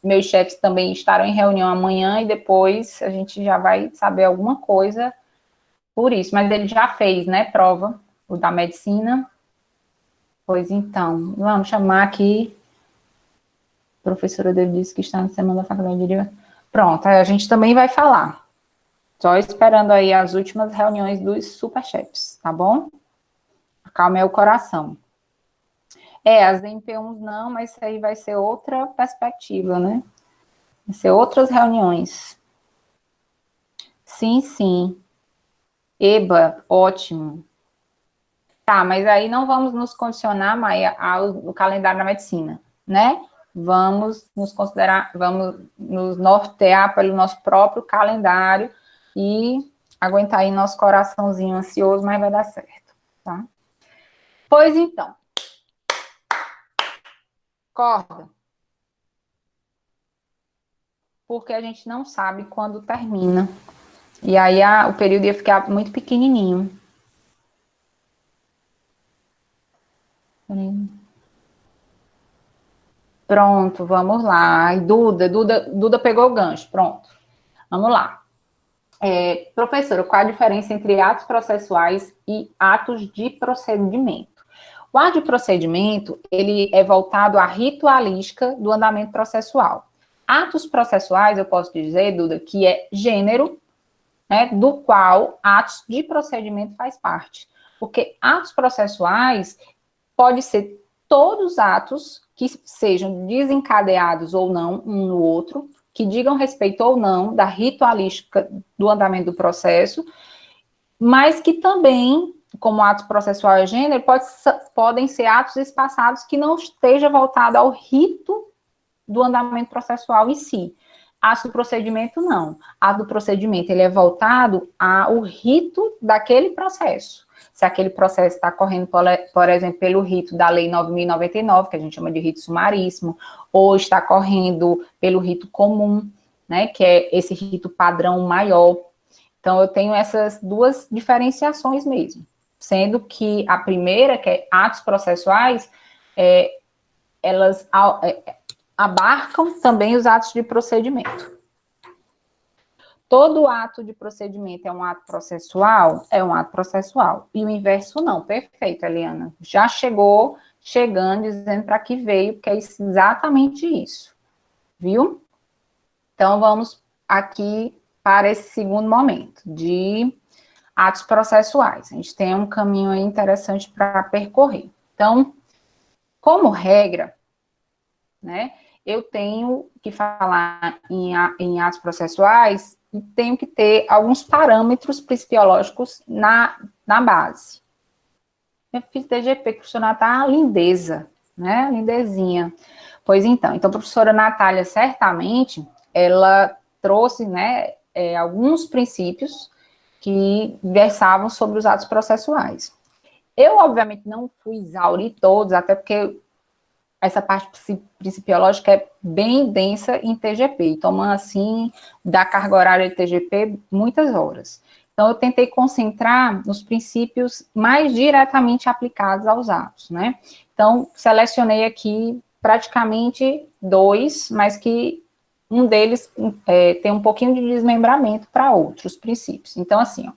S1: meus chefes também estarão em reunião amanhã, e depois a gente já vai saber alguma coisa por isso. Mas ele já fez, né, prova, o da medicina. Pois então, vamos chamar aqui. A professora disse que está na semana da faculdade de Direito. Pronto, a gente também vai falar. Só esperando aí as últimas reuniões dos superchefs, tá bom? Acalme o coração. As MP1s não, mas isso aí vai ser outra perspectiva, né? Vai ser outras reuniões. Sim, sim. Eba, ótimo. Tá, mas aí não vamos nos condicionar, Maia, ao calendário da medicina, né? Vamos nos considerar, vamos nos nortear pelo nosso próprio calendário e aguentar aí nosso coraçãozinho ansioso, mas vai dar certo, tá? Pois então. Corda. Porque a gente não sabe quando termina. E aí o período ia ficar muito pequenininho. Pronto, vamos lá. E Duda pegou o gancho. Pronto. Vamos lá. Professora, qual a diferença entre atos processuais e atos de procedimento? O ato de procedimento, ele é voltado à ritualística do andamento processual. Atos processuais, eu posso dizer, Duda, que é gênero, né, do qual atos de procedimento faz parte. Porque atos processuais pode ser todos os atos que sejam desencadeados ou não um no outro, que digam respeito ou não da ritualística do andamento do processo, mas que também, como ato processual e gênero, podem ser atos espaçados que não esteja voltado ao rito do andamento processual em si. Ato do procedimento, não. Ato do procedimento, ele é voltado ao rito daquele processo. Se aquele processo está correndo, por exemplo, pelo rito da Lei 9.099, que a gente chama de rito sumaríssimo, ou está correndo pelo rito comum, né, que é esse rito padrão maior. Então, eu tenho essas duas diferenciações mesmo. Sendo que a primeira, que é atos processuais, elas abarcam também os atos de procedimento. Todo ato de procedimento é um ato processual? É um ato processual. E o inverso não. Perfeito, Eliana. Já chegando, dizendo para que veio, porque é exatamente isso. Viu? Então, vamos aqui para esse segundo momento de atos processuais. A gente tem um caminho aí interessante para percorrer. Então, como regra, né, eu tenho que falar em atos processuais e tenho que ter alguns parâmetros principiológicos na base. Eu fiz TGP, que o professor Natália, lindeza, né, lindezinha. Pois então, a professora Natália, certamente, ela trouxe, né, alguns princípios que versavam sobre os atos processuais. Eu, obviamente, não fui exaurir todos, até porque essa parte principiológica é bem densa em TGP, e toma, assim, da carga horária de TGP muitas horas. Então, eu tentei concentrar nos princípios mais diretamente aplicados aos atos, né? Então, selecionei aqui praticamente 2, mas que um deles tem um pouquinho de desmembramento para outros princípios. Então, assim, ó,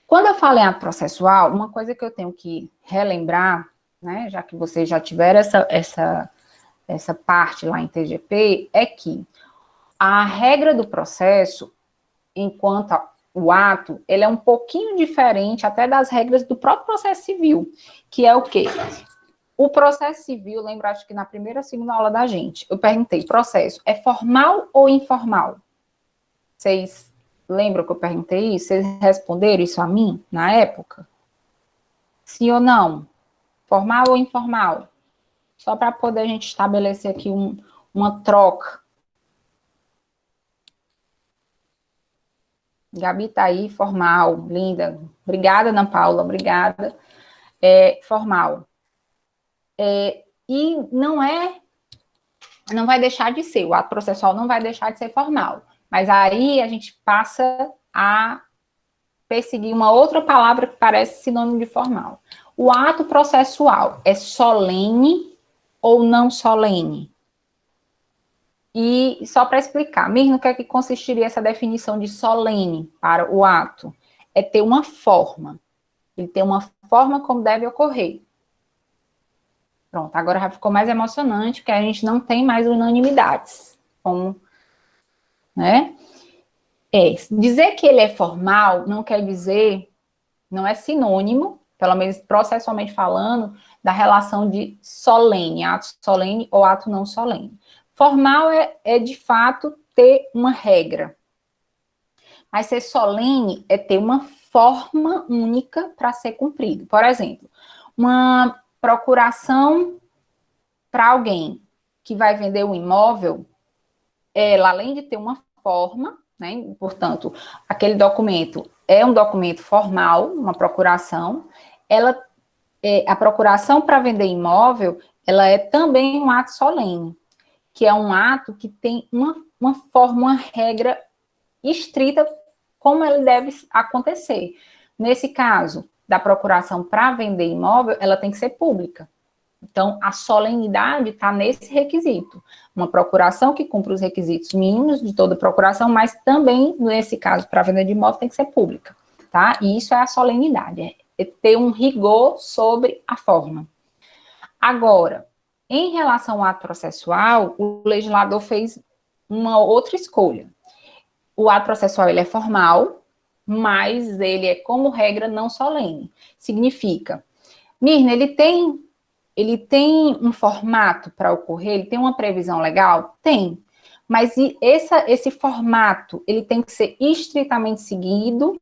S1: quando eu falo em ato processual, uma coisa que eu tenho que relembrar, né, já que vocês já tiveram essa parte lá em TGP, é que a regra do processo, enquanto o ato, ele é um pouquinho diferente até das regras do próprio processo civil, que é o quê? O processo civil, lembra, acho que na primeira ou segunda aula da gente, eu perguntei, processo é formal ou informal? Vocês lembram que eu perguntei isso? Vocês responderam isso a mim, na época? Sim ou não? Formal ou informal? Só para poder a gente estabelecer aqui uma troca. Gabi tá aí, formal, linda. Obrigada, Ana Paula, obrigada. Formal. E não vai deixar de ser, o ato processual não vai deixar de ser formal. Mas aí a gente passa a perseguir uma outra palavra que parece sinônimo de formal. O ato processual é solene ou não solene? E só para explicar, mesmo no que é que consistiria essa definição de solene para o ato? É ter uma forma. Ele tem uma forma como deve ocorrer. Pronto, agora já ficou mais emocionante, porque a gente não tem mais unanimidades. Como, né? Dizer que ele é formal não quer dizer, não é sinônimo, pelo menos processualmente falando, da relação de solene, ato solene ou ato não solene. Formal é de fato ter uma regra. Mas ser solene é ter uma forma única para ser cumprido. Por exemplo, uma procuração para alguém que vai vender um imóvel, ela, além de ter uma forma, né, portanto, aquele documento é um documento formal, uma procuração, a procuração para vender imóvel, ela é também um ato solene, que é um ato que tem uma forma, uma regra estrita como ele deve acontecer. Nesse caso, da procuração para vender imóvel, ela tem que ser pública. Então, a solenidade está nesse requisito. Uma procuração que cumpra os requisitos mínimos de toda procuração, mas também, nesse caso, para venda de imóvel, tem que ser pública, tá? E isso é a solenidade, é ter um rigor sobre a forma. Agora, em relação ao ato processual, o legislador fez uma outra escolha. O ato processual, ele é formal, mas ele é, como regra, não solene. Significa, Mirna, ele tem um formato para ocorrer, ele tem uma previsão legal? Tem. Mas esse formato, ele tem que ser estritamente seguido,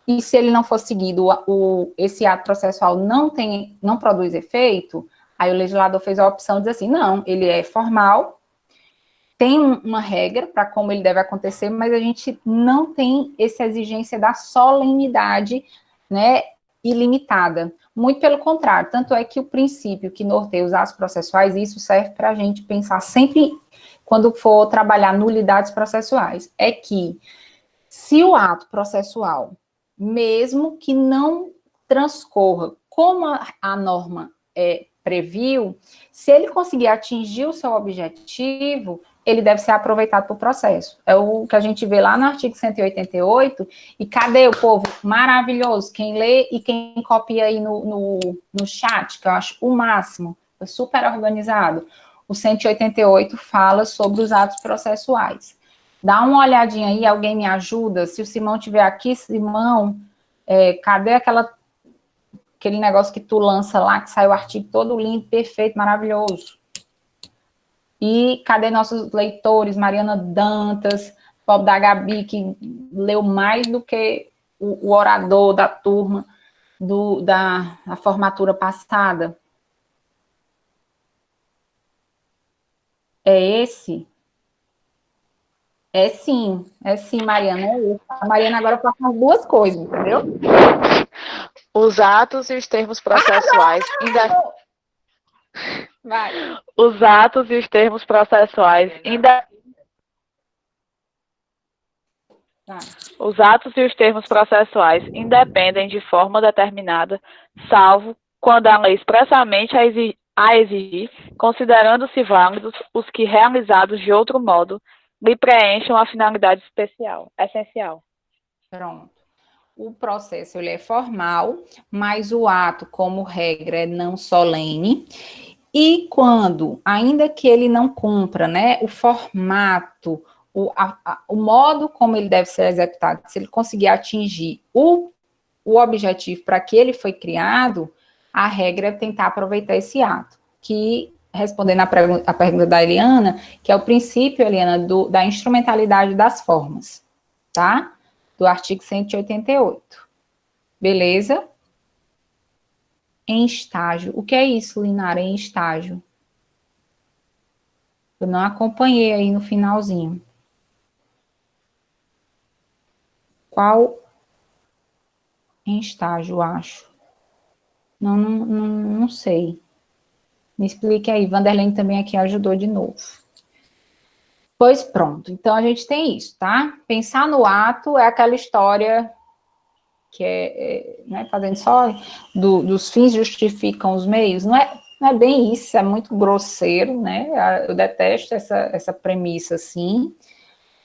S1: e se ele não for seguido, esse ato processual não produz efeito, aí o legislador fez a opção de dizer assim, não, ele é formal, tem uma regra para como ele deve acontecer, mas a gente não tem essa exigência da solenidade, né, ilimitada. Muito pelo contrário, tanto é que o princípio que norteia os atos processuais, isso serve para a gente pensar sempre, quando for trabalhar nulidades processuais, é que se o ato processual, mesmo que não transcorra como a norma previu, se ele conseguir atingir o seu objetivo, ele deve ser aproveitado para o processo. É o que a gente vê lá no artigo 188, e cadê o povo? Maravilhoso, quem lê e quem copia aí no chat, que eu acho o máximo, foi super organizado. O 188 fala sobre os atos processuais. Dá uma olhadinha aí, alguém me ajuda? Se o Simão estiver aqui, Simão, cadê aquele negócio que tu lança lá, que sai o artigo todo lindo, perfeito, maravilhoso? E cadê nossos leitores? Mariana Dantas, pobre da Gabi, que leu mais do que o orador da turma da formatura passada. É esse? É sim, Mariana, é esse. A Mariana agora faz as duas coisas, entendeu?
S2: Os atos e os termos processuais.
S1: Vai.
S2: Os atos e os termos processuais. Os atos e os termos processuais independem de forma determinada, salvo quando a lei expressamente a exigir, considerando-se válidos os que realizados de outro modo lhe preencham a finalidade essencial.
S1: Pronto. O processo ele é formal, mas o ato, como regra, é não solene. E quando, ainda que ele não cumpra, né, o formato, o modo como ele deve ser executado, se ele conseguir atingir o objetivo para que ele foi criado, a regra é tentar aproveitar esse ato, que, respondendo a pergunta da Eliana, que é o princípio, Eliana, da instrumentalidade das formas, tá? Do artigo 188. Beleza? Em estágio. O que é isso, Linara, em estágio? Eu não acompanhei aí no finalzinho. Qual em estágio, acho? Não sei. Me explique aí. Vanderlei também aqui ajudou de novo. Pois pronto. Então, a gente tem isso, tá? Pensar no ato é aquela história que né, fazendo só dos fins justificam os meios. Não é bem isso, é muito grosseiro, né? Eu detesto essa premissa, assim,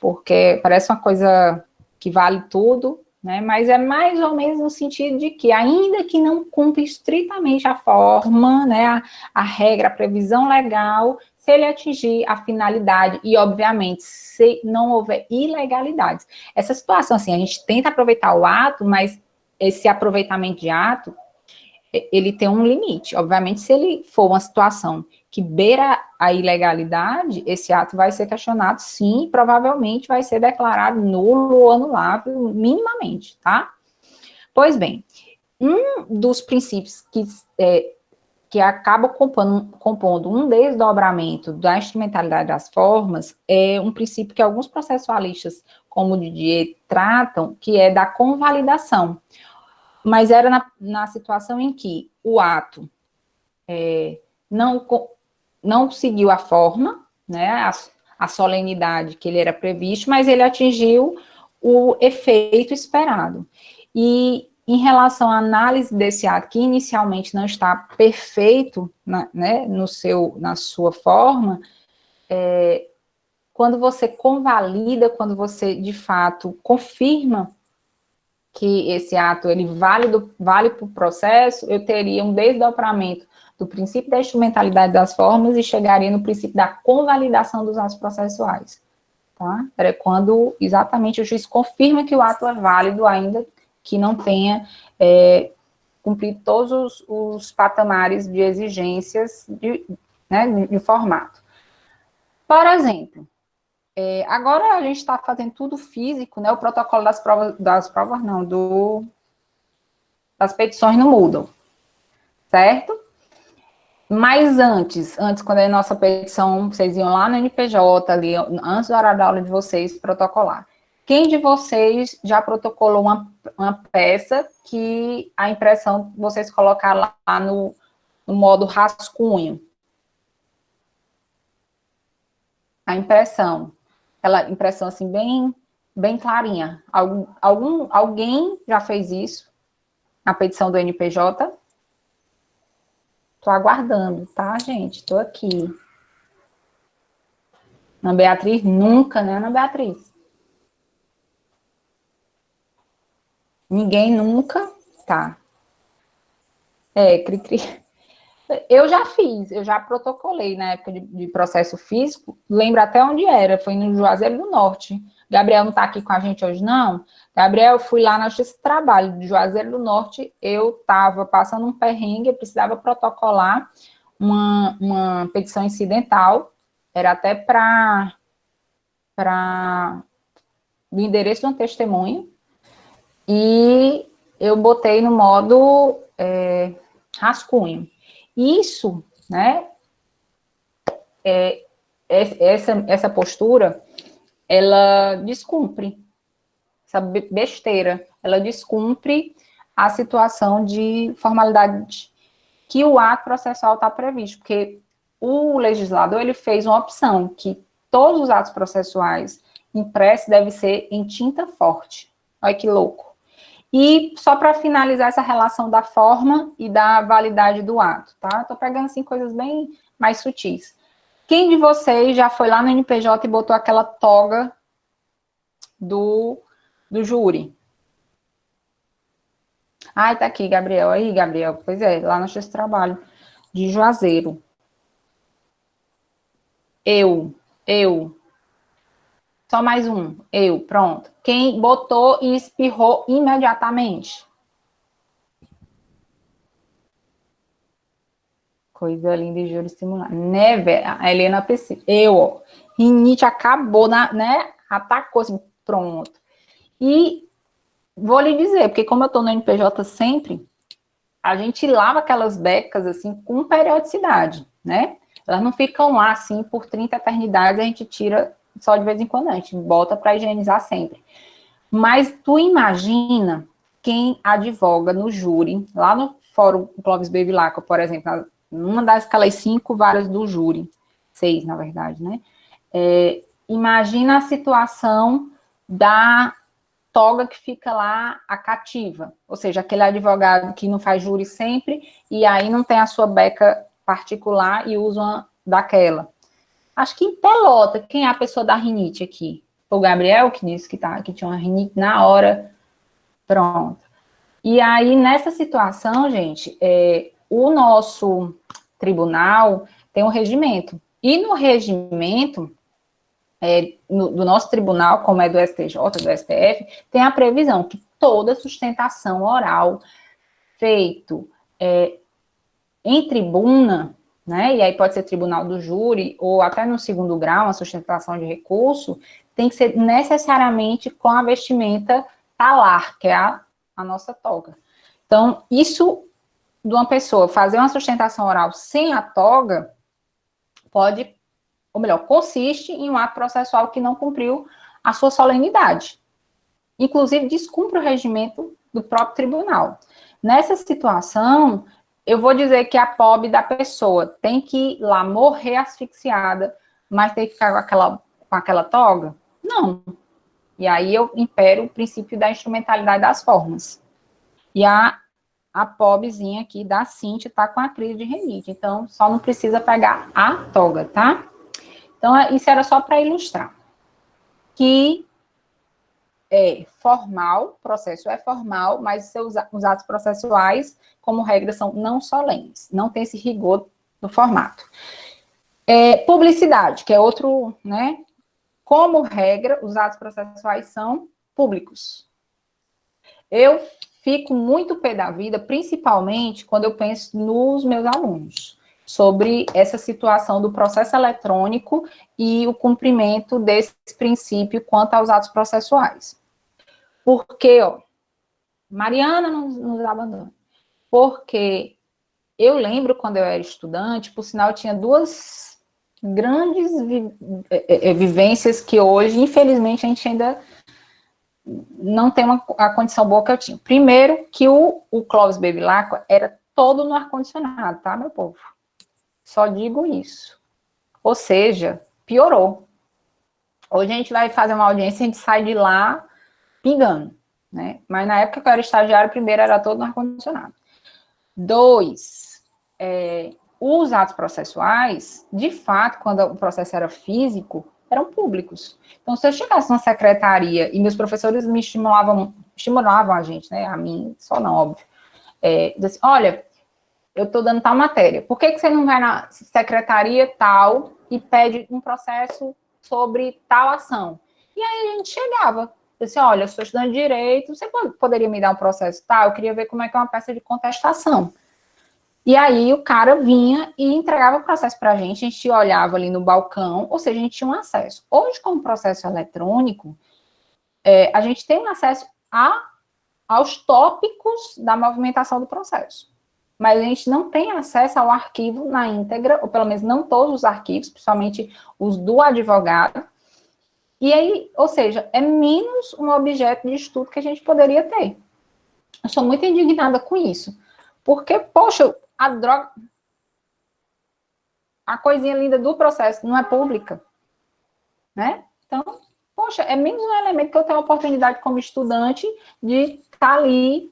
S1: porque parece uma coisa que vale tudo, né? Mas é mais ou menos no sentido de que, ainda que não cumpra estritamente a forma, né, a regra, a previsão legal, se ele atingir a finalidade e, obviamente, se não houver ilegalidades. Essa situação, assim, a gente tenta aproveitar o ato, mas esse aproveitamento de ato, ele tem um limite. Obviamente, se ele for uma situação que beira a ilegalidade, esse ato vai ser questionado, sim, provavelmente vai ser declarado nulo ou anulável, minimamente, tá? Pois bem, um dos princípios que acaba compondo um desdobramento da instrumentalidade das formas é um princípio que alguns processualistas, como o Didier, tratam, que é da convalidação. Mas era na situação em que o ato não seguiu a forma, né, a solenidade que ele era previsto, mas ele atingiu o efeito esperado. E em relação à análise desse ato, que inicialmente não está perfeito, né, na sua forma, quando você convalida, quando você, de fato, confirma que esse ato ele vale para o processo, eu teria um desdobramento do princípio da instrumentalidade das formas e chegaria no princípio da convalidação dos atos processuais. Tá? É quando exatamente o juiz confirma que o ato é válido, ainda que não tenha cumprido todos os patamares de exigências de formato. Por exemplo, agora a gente está fazendo tudo físico, né? O protocolo das petições no Moodle, certo? Mas antes, quando a nossa petição, vocês iam lá no NPJ, ali, antes do horário da aula de vocês, protocolar. Quem de vocês já protocolou uma peça que a impressão vocês colocaram lá no modo rascunho? A impressão. Aquela impressão assim, bem clarinha. Alguém já fez isso? Na petição do NPJ? Estou aguardando, tá, gente? Estou aqui. Ana Beatriz, nunca, né, Ana Beatriz? Ninguém nunca? Tá. Cri-cri. Eu já fiz, eu já protocolei na época de processo físico, lembro até onde era, foi no Juazeiro do Norte. Gabriel não está aqui com a gente hoje, não? Gabriel, eu fui lá na Justiça do Trabalho de Juazeiro do Norte, eu estava passando um perrengue, eu precisava protocolar uma petição incidental, era até para do endereço de um testemunho, e eu botei no modo rascunho. Isso, né, essa postura, ela descumpre, essa besteira, ela descumpre a situação de formalidade que o ato processual está previsto, porque o legislador, ele fez uma opção que todos os atos processuais impressos devem ser em tinta forte. Olha que louco. E só para finalizar essa relação da forma e da validade do ato, tá? Tô pegando, assim, coisas bem mais sutis. Quem de vocês já foi lá no NPJ e botou aquela toga do júri? Ai, tá aqui, Gabriel. Aí, Gabriel. Pois é, lá no Justiça do Trabalho de Juazeiro. Eu. Só mais um. Eu, pronto. Quem botou e espirrou imediatamente? Coisa linda e juro estimular. Never, a Helena PC. Eu, ó. Rinite acabou, né? Atacou, assim, pronto. E vou lhe dizer, porque como eu tô no NPJ sempre, a gente lava aquelas becas, assim, com periodicidade, né? Elas não ficam lá, assim, por 30 eternidades, a gente tira só de vez em quando, a gente bota para higienizar sempre. Mas tu imagina quem advoga no júri, lá no Fórum Clóvis Bevilacqua, por exemplo, numa daquelas 5 varas do júri, 6, na verdade, né? Imagina a situação da toga que fica lá, a cativa, ou seja, aquele advogado que não faz júri sempre, e aí não tem a sua beca particular e usa uma daquela. Acho que em Pelota, quem é a pessoa da rinite aqui? O Gabriel que disse que tinha uma rinite na hora. Pronto. E aí, nessa situação, gente, o nosso tribunal tem um regimento. E no regimento do nosso tribunal, como é do STJ, do STF, tem a previsão que toda sustentação oral feito em tribuna, né, e aí pode ser tribunal do júri, ou até no segundo grau, uma sustentação de recurso, tem que ser necessariamente com a vestimenta talar, que é a nossa toga. Então, isso de uma pessoa fazer uma sustentação oral sem a toga, pode, ou melhor, consiste em um ato processual que não cumpriu a sua solenidade. Inclusive, descumpre o regimento do próprio tribunal. Nessa situação, eu vou dizer que a pobre da pessoa tem que ir lá morrer asfixiada, mas tem que ficar com aquela toga? Não. E aí eu impero o princípio da instrumentalidade das formas. E a pobrezinha aqui da Cintia tá com a crise de rinite, então só não precisa pegar a toga, tá? Então, isso era só para ilustrar. Que é formal, o processo é formal, mas os atos processuais, como regra, são não solenes, não tem esse rigor no formato. Publicidade, que é outro, né? Como regra, os atos processuais são públicos. Eu fico muito pé da vida, principalmente quando eu penso nos meus alunos, sobre essa situação do processo eletrônico e o cumprimento desse princípio quanto aos atos processuais. Porque, ó, Mariana não nos abandona. Porque eu lembro quando eu era estudante, por sinal, eu tinha duas grandes vivências que hoje, infelizmente, a gente ainda não tem a condição boa que eu tinha. Primeiro, que o Clóvis Bevilacqua era todo no ar-condicionado, tá, meu povo? Só digo isso. Ou seja, piorou. Hoje a gente vai fazer uma audiência, a gente sai de lá pingando, né? Mas na época que eu era estagiário, primeiro era todo no ar-condicionado. 2, os atos processuais, de fato, quando o processo era físico, eram públicos. Então, se eu chegasse na secretaria e meus professores me estimulavam a gente, né? A mim, só não, óbvio. Assim, olha, eu estou dando tal matéria, por que você não vai na secretaria tal e pede um processo sobre tal ação? E aí a gente chegava, disse, olha, eu estou estudando direito, você poderia me dar um processo tal? Eu queria ver como é que é uma peça de contestação. E aí o cara vinha e entregava o processo para a gente olhava ali no balcão, ou seja, a gente tinha um acesso. Hoje, com o processo eletrônico, a gente tem acesso aos tópicos da movimentação do processo. Mas a gente não tem acesso ao arquivo na íntegra, ou pelo menos não todos os arquivos, principalmente os do advogado. E aí, ou seja, é menos um objeto de estudo que a gente poderia ter. Eu sou muito indignada com isso. Porque, poxa, a droga, a coisinha linda do processo não é pública, né? Então, poxa, é menos um elemento que eu tenho a oportunidade como estudante de estar ali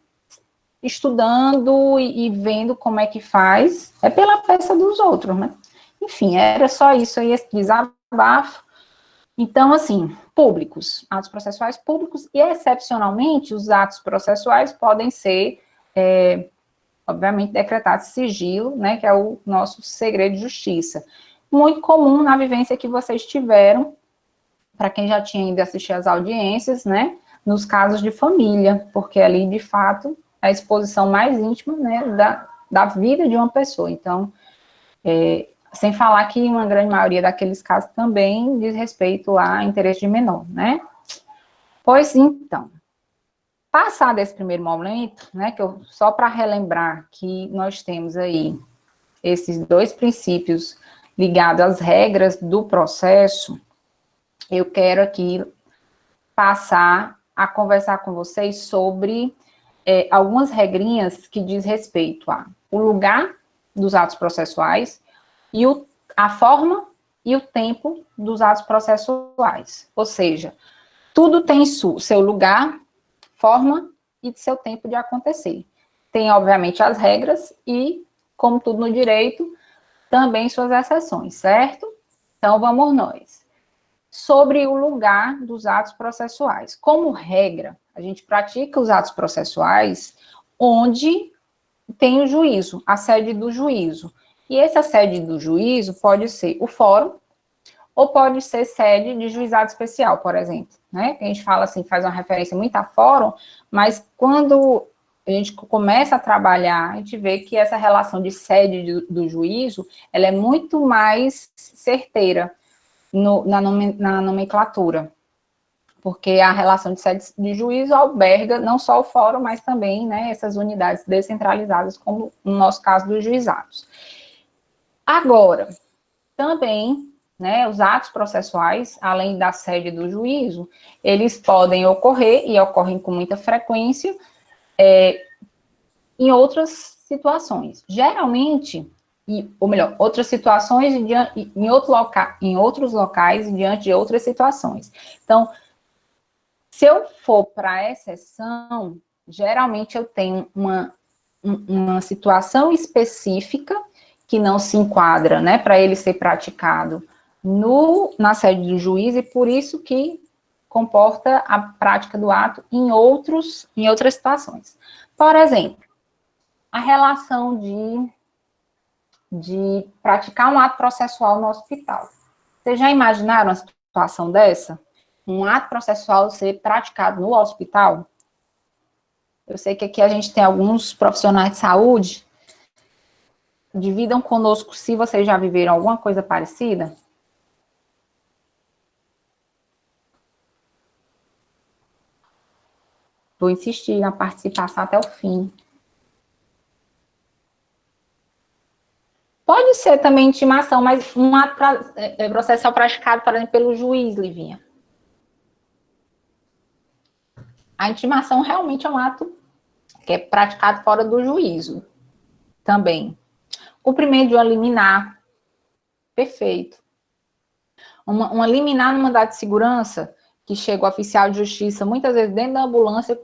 S1: estudando e vendo como é que faz, é pela peça dos outros, né? Enfim, era só isso aí, esse desabafo. Então, assim, públicos, atos processuais públicos e, excepcionalmente, os atos processuais podem ser, obviamente, decretados de sigilo, né, que é o nosso segredo de justiça. Muito comum na vivência que vocês tiveram, para quem já tinha ido assistir às audiências, né, nos casos de família, porque ali, de fato, é a exposição mais íntima, né, da vida de uma pessoa. Então, sem falar que uma grande maioria daqueles casos também diz respeito a interesse de menor, né? Pois então, passado esse primeiro momento, né, que eu, só para relembrar que nós temos aí esses dois princípios ligados às regras do processo, eu quero aqui passar a conversar com vocês sobre algumas regrinhas que diz respeito ao lugar dos atos processuais e a forma e o tempo dos atos processuais. Ou seja, tudo tem seu lugar, forma e seu tempo de acontecer. Tem, obviamente, as regras e, como tudo no direito, também suas exceções, certo? Então, vamos nós. Sobre o lugar dos atos processuais. Como regra, a gente pratica os atos processuais onde tem o juízo, a sede do juízo. E essa sede do juízo pode ser o fórum, ou pode ser sede de juizado especial, por exemplo, né? A gente fala assim, faz uma referência muito a fórum, mas quando a gente começa a trabalhar, a gente vê que essa relação de sede do juízo, ela é muito mais certeira na nomenclatura, porque a relação de sede de juízo alberga não só o fórum, mas também, né, essas unidades descentralizadas, como no nosso caso dos juizados. Agora, também, né, os atos processuais, além da sede do juízo, eles podem ocorrer, e ocorrem com muita frequência, em outras situações. Geralmente, ou melhor, outras situações em outros locais e diante de outras situações. Então, se eu for para a exceção, geralmente eu tenho uma situação específica que não se enquadra, né, para ele ser praticado na sede do juiz, e por isso que comporta a prática do ato em outras situações. Por exemplo, a relação de praticar um ato processual no hospital. Vocês já imaginaram uma situação dessa? Um ato processual ser praticado no hospital? Eu sei que aqui a gente tem alguns profissionais de saúde. Dividam conosco se vocês já viveram alguma coisa parecida. Vou insistir na participação até o fim. Pode ser também intimação, mas um ato processual praticado, por exemplo, pelo juiz, Livinha. A intimação realmente é um ato que é praticado fora do juízo também. Cumprimento de uma liminar. Perfeito. Uma liminar no mandado de segurança, que chega o oficial de justiça, muitas vezes dentro da ambulância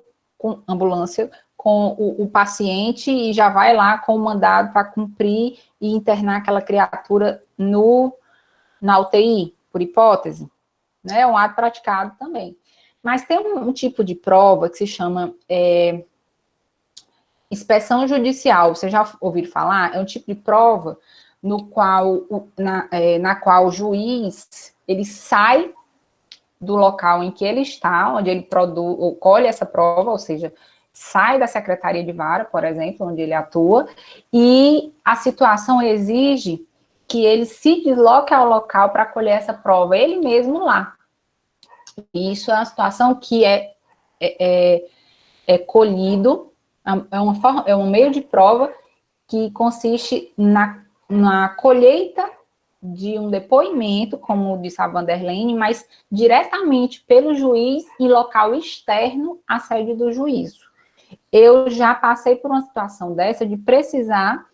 S1: com o paciente, e já vai lá com o mandado para cumprir e internar aquela criatura na UTI, por hipótese. Né? É um ato praticado também. Mas tem um tipo de prova que se chama inspeção judicial. Vocês já ouviram falar? É um tipo de prova na qual o juiz ele sai do local em que ele está, onde ele colhe essa prova, ou seja, sai da secretaria de vara, por exemplo, onde ele atua, e a situação exige que ele se desloque ao local para colher essa prova, ele mesmo lá. E isso é uma situação que é colhido, é um meio de prova que consiste na colheita de um depoimento, como disse a Vanderlene, mas diretamente pelo juiz em local externo à sede do juízo. Eu já passei por uma situação dessa de precisar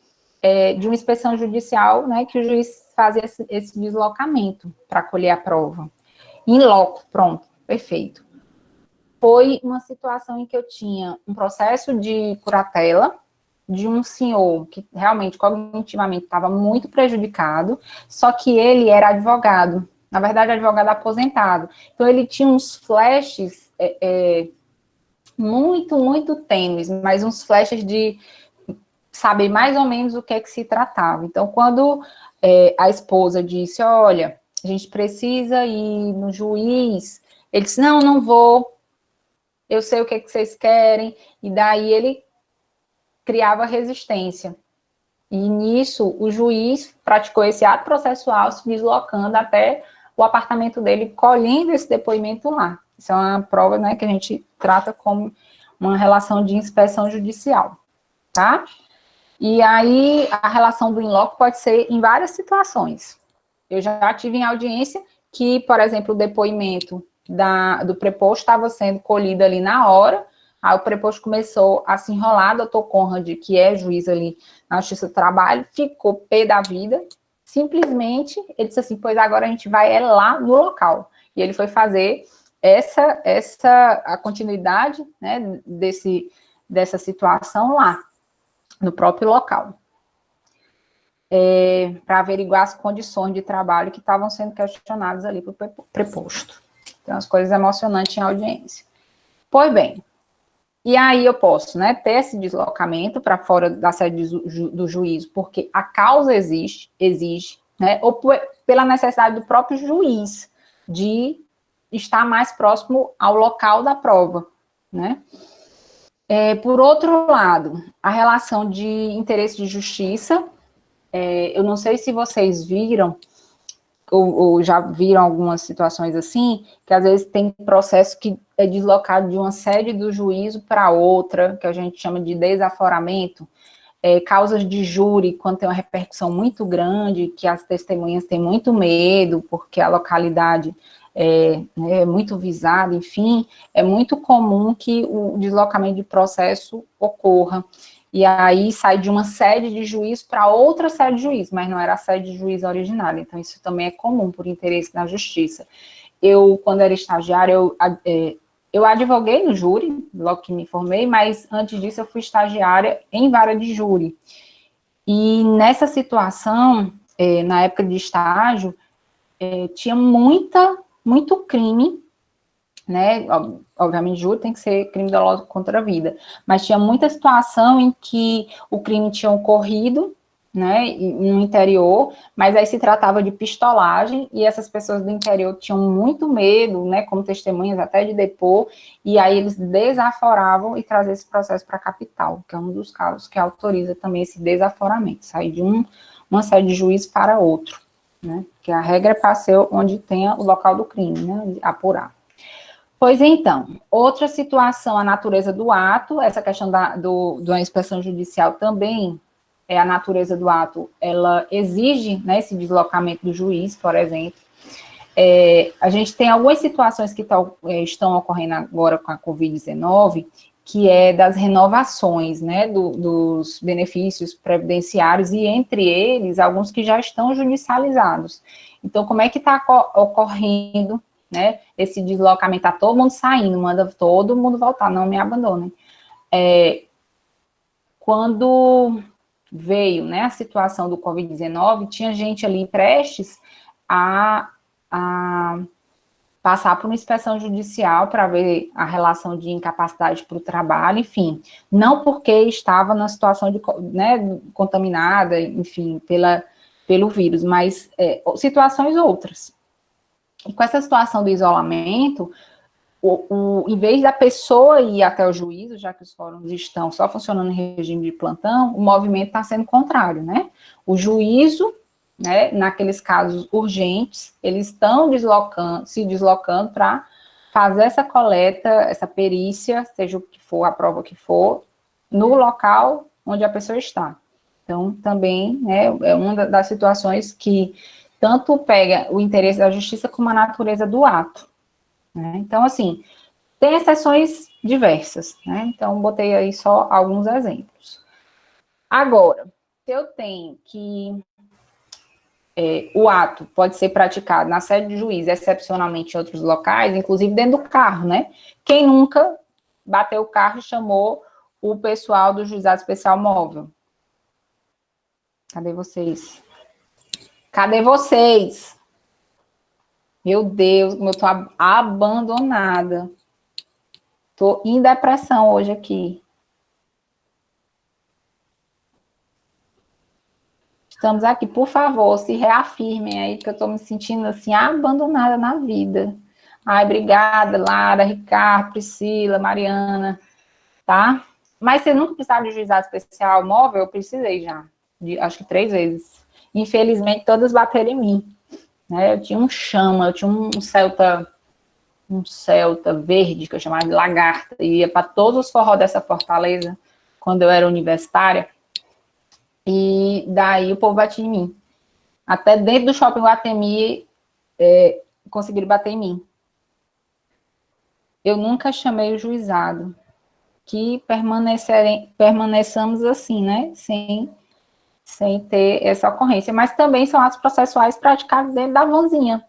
S1: de uma inspeção judicial, né, que o juiz fazia esse deslocamento para colher a prova. Em loco, pronto, perfeito. Foi uma situação em que eu tinha um processo de curatela de um senhor que realmente cognitivamente estava muito prejudicado, só que ele era advogado, na verdade advogado aposentado. Então ele tinha uns flashes muito, muito tênues, mas uns flashes de saber mais ou menos o que é que se tratava. Então quando a esposa disse, olha, a gente precisa ir no juiz. Ele disse, não, não vou, eu sei o que vocês querem, e daí ele criava resistência. E nisso, o juiz praticou esse ato processual, se deslocando até o apartamento dele, colhendo esse depoimento lá. Isso é uma prova, né, que a gente trata como uma relação de inspeção judicial, tá? E aí, a relação do in loco pode ser em várias situações. Eu já tive em audiência que, por exemplo, o depoimento do preposto estava sendo colhido ali na hora, aí o preposto começou a se enrolar, doutor Conrad, que é juiz ali na Justiça do Trabalho, ficou pé da vida, simplesmente, ele disse assim, pois agora a gente vai lá no local. E ele foi fazer a continuidade, né, dessa situação lá, no próprio local. Para averiguar as condições de trabalho que estavam sendo questionadas ali para o preposto. Então, as coisas emocionantes em audiência. Pois bem, e aí eu posso, né, ter esse deslocamento para fora da sede do juízo, porque a causa exige, né, ou pela necessidade do próprio juiz de estar mais próximo ao local da prova, né. Por outro lado, a relação de interesse de justiça, eu não sei se vocês viram, ou já viram algumas situações assim, que às vezes tem processo que é deslocado de uma sede do juízo para outra, que a gente chama de desaforamento, causas de júri, quando tem uma repercussão muito grande, que as testemunhas têm muito medo, porque a localidade é muito visada, enfim, é muito comum que o deslocamento de processo ocorra. E aí sai de uma sede de juiz para outra sede de juiz, mas não era a sede de juiz originária. Então, isso também é comum por interesse da justiça. Eu, quando era estagiária, eu advoguei no júri, logo que me formei, mas antes disso eu fui estagiária em vara de júri. E nessa situação, na época de estágio, tinha muito crime, né, obviamente júri tem que ser crime doloso contra a vida, mas tinha muita situação em que o crime tinha ocorrido, né, no interior, mas aí se tratava de pistolagem, e essas pessoas do interior tinham muito medo, né, como testemunhas até de depor, e aí eles desaforavam e traziam esse processo para a capital, que é um dos casos que autoriza também esse desaforamento, sair de uma sede de juiz para outro, né, que a regra é para ser onde tenha o local do crime, né, apurar. Pois então, outra situação, a natureza do ato, essa questão da inspeção judicial também, a natureza do ato, ela exige, né, esse deslocamento do juiz, por exemplo. A gente tem algumas situações que estão ocorrendo agora com a Covid-19, que é das renovações, né, dos benefícios previdenciários, e entre eles, alguns que já estão judicializados. Então, como é que está ocorrendo, né, esse deslocamento? Tá todo mundo saindo, manda todo mundo voltar, não me abandonem. Quando veio, né, a situação do Covid-19, tinha gente ali prestes a passar por uma inspeção judicial para ver a relação de incapacidade para o trabalho, enfim, não porque estava numa situação de, né, contaminada, enfim, pelo vírus, mas situações outras. E com essa situação do isolamento, em vez da pessoa ir até o juízo, já que os fóruns estão só funcionando em regime de plantão, o movimento está sendo contrário, né? O juízo, né, naqueles casos urgentes, eles estão se deslocando para fazer essa coleta, essa perícia, seja o que for, a prova que for, no local onde a pessoa está. Então, também, né, é uma das situações que tanto pega o interesse da justiça como a natureza do ato, né? Então, assim, tem exceções diversas, né? Então, botei aí só alguns exemplos. Agora, se eu tenho que o ato pode ser praticado na sede de juiz, excepcionalmente em outros locais, inclusive dentro do carro, né? Quem nunca bateu o carro e chamou o pessoal do Juizado Especial Móvel? Cadê vocês? Cadê vocês? Meu Deus, como eu tô abandonada. Tô em depressão hoje aqui. Estamos aqui, por favor, se reafirmem aí, que eu estou me sentindo assim, abandonada na vida. Ai, obrigada, Lara, Ricardo, Priscila, Mariana, tá? Mas você nunca precisava de juizado especial móvel? Eu precisei já, acho que 3 vezes. Infelizmente, todas bateram em mim. Né? Eu tinha um chama, eu tinha um Celta verde, que eu chamava de lagarta, e ia para todos os forró dessa fortaleza, quando eu era universitária, e daí o povo batia em mim. Até dentro do shopping Guatemi, conseguiram bater em mim. Eu nunca chamei o juizado, que permaneçamos assim, né, sem ter essa ocorrência, mas também são atos processuais praticados dentro da vanzinha,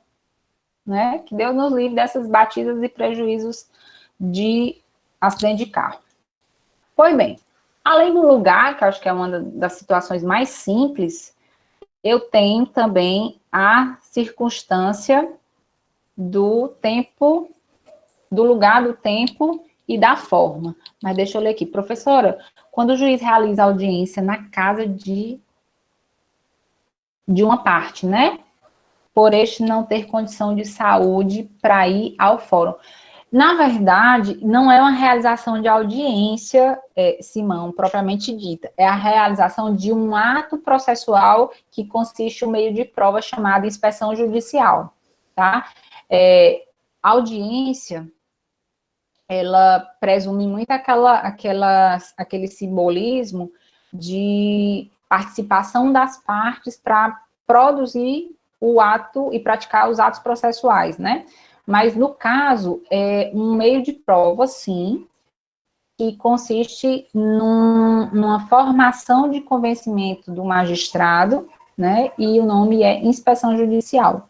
S1: né, que Deus nos livre dessas batidas e prejuízos de acidente de carro. Pois bem, além do lugar, que eu acho que é uma das situações mais simples, eu tenho também a circunstância do tempo, do lugar, do tempo e da forma. Mas deixa eu ler aqui. Professora, quando o juiz realiza audiência na casa de uma parte, né? Por este não ter condição de saúde para ir ao fórum. Na verdade, não é uma realização de audiência, Simão, propriamente dita. É a realização de um ato processual que consiste no meio de prova chamada inspeção judicial, tá? Audiência, ela presume muito aquele simbolismo de participação das partes para produzir o ato e praticar os atos processuais, né? Mas, no caso, é um meio de prova, sim, que consiste numa formação de convencimento do magistrado, né? E o nome é inspeção judicial.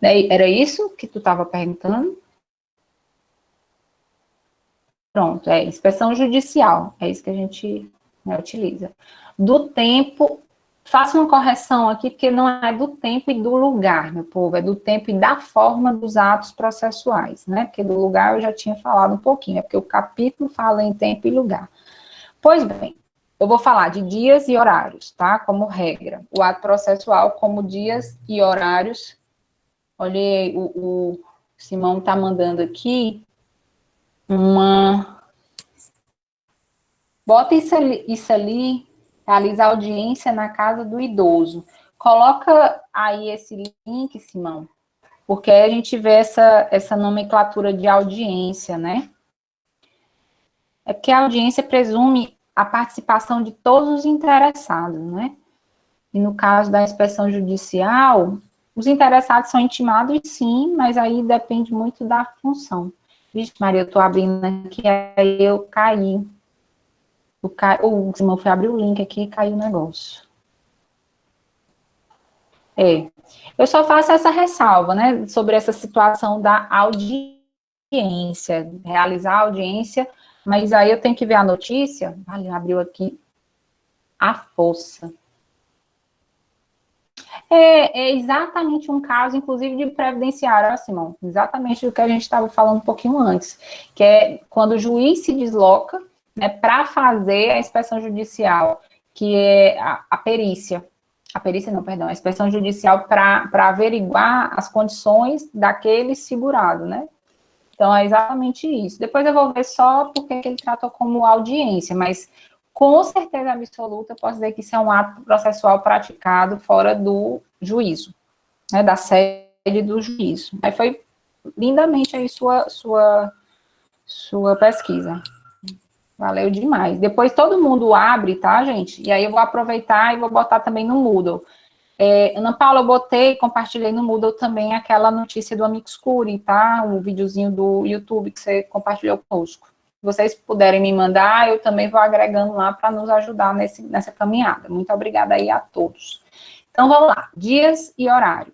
S1: Era isso que tu estava perguntando? Pronto, inspeção judicial, é isso que a gente, né, utiliza. Do tempo, faça uma correção aqui, porque não é do tempo e do lugar, meu povo, é do tempo e da forma dos atos processuais, né? Porque do lugar eu já tinha falado um pouquinho, é porque o capítulo fala em tempo e lugar. Pois bem, eu vou falar de dias e horários, tá? Como regra. O ato processual como dias e horários. Olha aí, o Simão tá mandando aqui bota isso ali, realiza audiência na casa do idoso. Coloca aí esse link, Simão, porque aí a gente vê essa nomenclatura de audiência, né? É porque a audiência presume a participação de todos os interessados, né? E no caso da inspeção judicial, os interessados são intimados, sim, mas aí depende muito da função. Vixe, Maria, eu tô abrindo aqui, aí eu caí. O Simão foi abrir o link aqui e caiu o negócio. Eu só faço essa ressalva, né, sobre essa situação da audiência, realizar a audiência, mas aí eu tenho que ver a notícia. Vale, abriu aqui a força. É exatamente um caso, inclusive, de previdenciário, Simão, exatamente do que a gente estava falando um pouquinho antes, que é quando o juiz se desloca, né, para fazer a inspeção judicial, que é a perícia não, perdão, a inspeção judicial para averiguar as condições daquele segurado, né? Então, é exatamente isso. Depois eu vou ver só porque ele tratou como audiência, mas com certeza absoluta, eu posso dizer que isso é um ato processual praticado fora do juízo, né, da sede do juízo. Aí foi lindamente aí sua pesquisa. Valeu demais. Depois todo mundo abre, tá, gente? E aí eu vou aproveitar e vou botar também no Moodle. Ana Paula, eu compartilhei no Moodle também aquela notícia do Amicus Curiae, tá? O videozinho do YouTube que você compartilhou conosco. Se vocês puderem me mandar, eu também vou agregando lá para nos ajudar nessa caminhada. Muito obrigada aí a todos. Então, vamos lá. Dias e horário.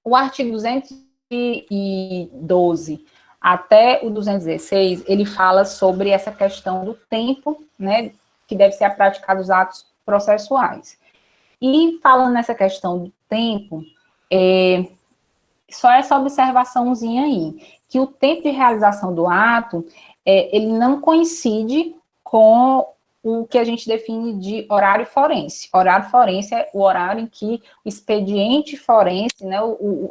S1: O artigo 212 até o 216, ele fala sobre essa questão do tempo, né, que deve ser praticado os atos processuais. E falando nessa questão do tempo, só essa observaçãozinha aí, que o tempo de realização do ato, ele não coincide com o que a gente define de horário forense. Horário forense é o horário em que o expediente forense, né,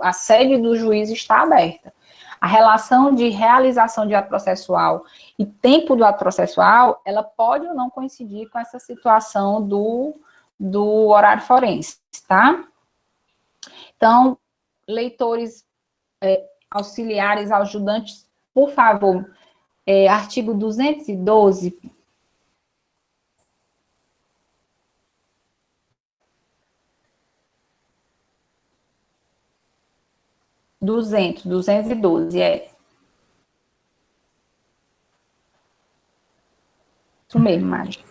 S1: a sede do juiz está aberta. A relação de realização de ato processual e tempo do ato processual, ela pode ou não coincidir com essa situação do horário forense, tá? Então, leitores, auxiliares, ajudantes, por favor, artigo 212. 212, isso mesmo, Mari.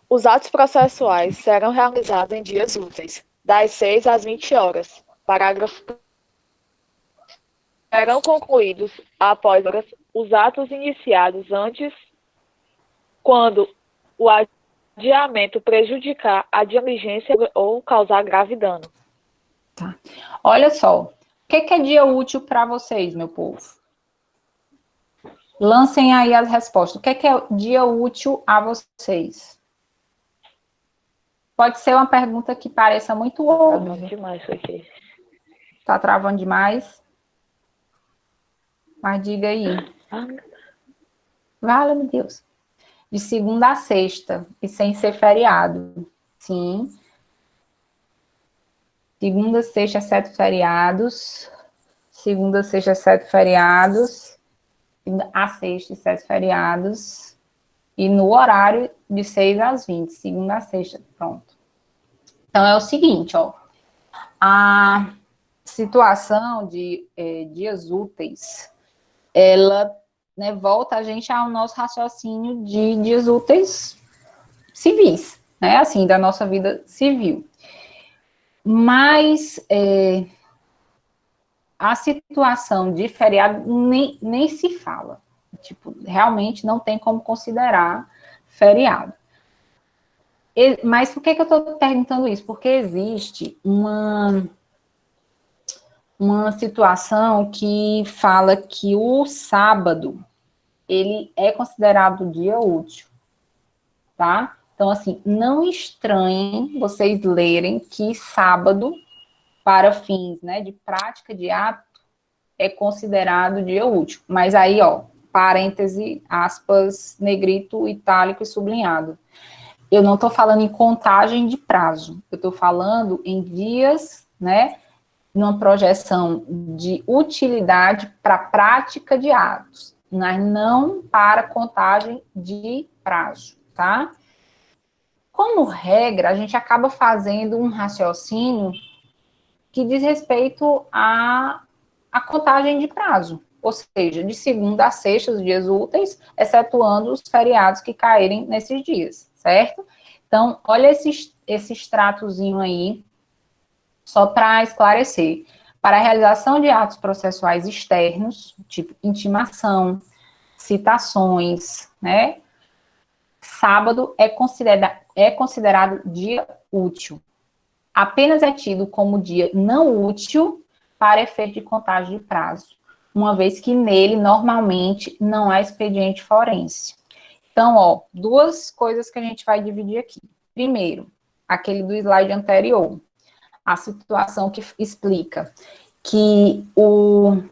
S2: Os atos processuais serão realizados em dias úteis, das 6 às 20 horas. Parágrafo. Serão concluídos após os atos iniciados antes, quando o adiamento prejudicar a diligência ou causar grave dano.
S1: Tá. Olha só, o que é dia útil para vocês, meu povo? Lancem aí as respostas. O que é dia útil a vocês? Pode ser uma pergunta que pareça muito óbvia.
S2: Travando demais isso aqui.
S1: Tá travando demais? Mas diga aí. Vale, meu Deus. De segunda a sexta, e sem ser feriado. Sim. Segunda, sexta, 7 feriados. Segunda, sexta, 7 feriados. Segunda a sexta, 7 feriados. E no horário de 6 às 20. Segunda a sexta, pronto. Então, é o seguinte, ó. A situação de dias úteis, ela, né, volta a gente ao nosso raciocínio de dias úteis civis, né, assim, da nossa vida civil. Mas a situação de feriado nem se fala. Tipo, realmente não tem como considerar feriado. Mas por que eu estou perguntando isso? Porque existe uma situação que fala que o sábado, ele é considerado dia útil, tá? Então, assim, não estranhem vocês lerem que sábado, para fins, né, de prática de ato, é considerado dia útil. Mas aí, ó, parêntese, aspas, negrito, itálico e sublinhado. Eu não estou falando em contagem de prazo, eu estou falando em dias, né, numa projeção de utilidade para prática de atos, mas não para contagem de prazo, tá? Como regra, a gente acaba fazendo um raciocínio que diz respeito à contagem de prazo, ou seja, de segunda a sexta, os dias úteis, excetuando os feriados que caírem nesses dias, certo? Então, olha esse extratozinho aí, só para esclarecer. Para a realização de atos processuais externos, tipo intimação, citações, né? Sábado é considerado dia útil. Apenas é tido como dia não útil para efeito de contagem de prazo, uma vez que nele, normalmente, não há expediente forense. Então, ó, duas coisas que a gente vai dividir aqui. Primeiro, aquele do slide anterior, a situação que explica que o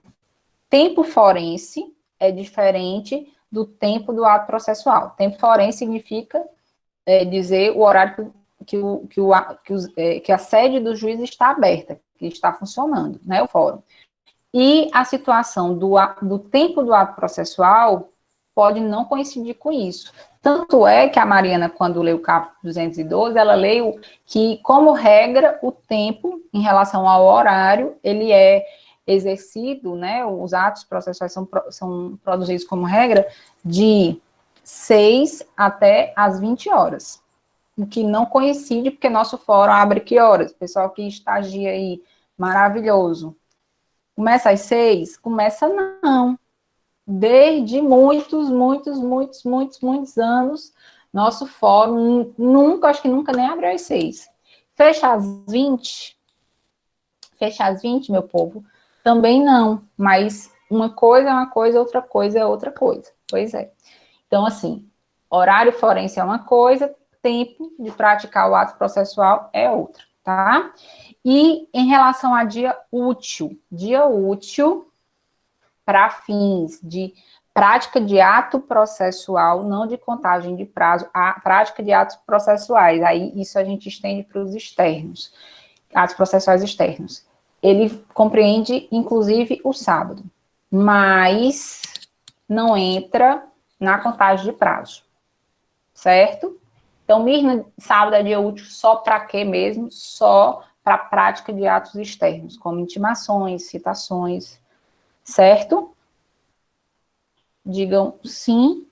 S1: tempo forense é diferente do tempo do ato processual. Tempo forense significa dizer o horário que a sede do juiz está aberta, que está funcionando, né, o fórum. E a situação do tempo do ato processual pode não coincidir com isso. Tanto é que a Mariana, quando leu o caput 212, ela leu que, como regra, o tempo, em relação ao horário, ele é exercido, né, os atos processuais são produzidos como regra de 6 até as 20 horas. O que não coincide, porque nosso fórum abre que horas? Pessoal que estagia aí, maravilhoso. Começa às 6? Começa não. Desde muitos anos, nosso fórum nunca, acho que nunca nem abriu às 6. Fecha às 20, meu povo, Também não, mas uma coisa é uma coisa, outra coisa é outra coisa. Pois é. Então, assim, horário forense é uma coisa, tempo de praticar o ato processual é outra, tá? E em relação a dia útil para fins de prática de ato processual, não de contagem de prazo, a prática de atos processuais, aí isso a gente estende para os externos, atos processuais externos. Ele compreende, inclusive, o sábado, mas não entra na contagem de prazo, certo? Então, Mirna, sábado é dia útil só para quê mesmo? Só para a prática de atos externos, como intimações, citações, certo? Digam sim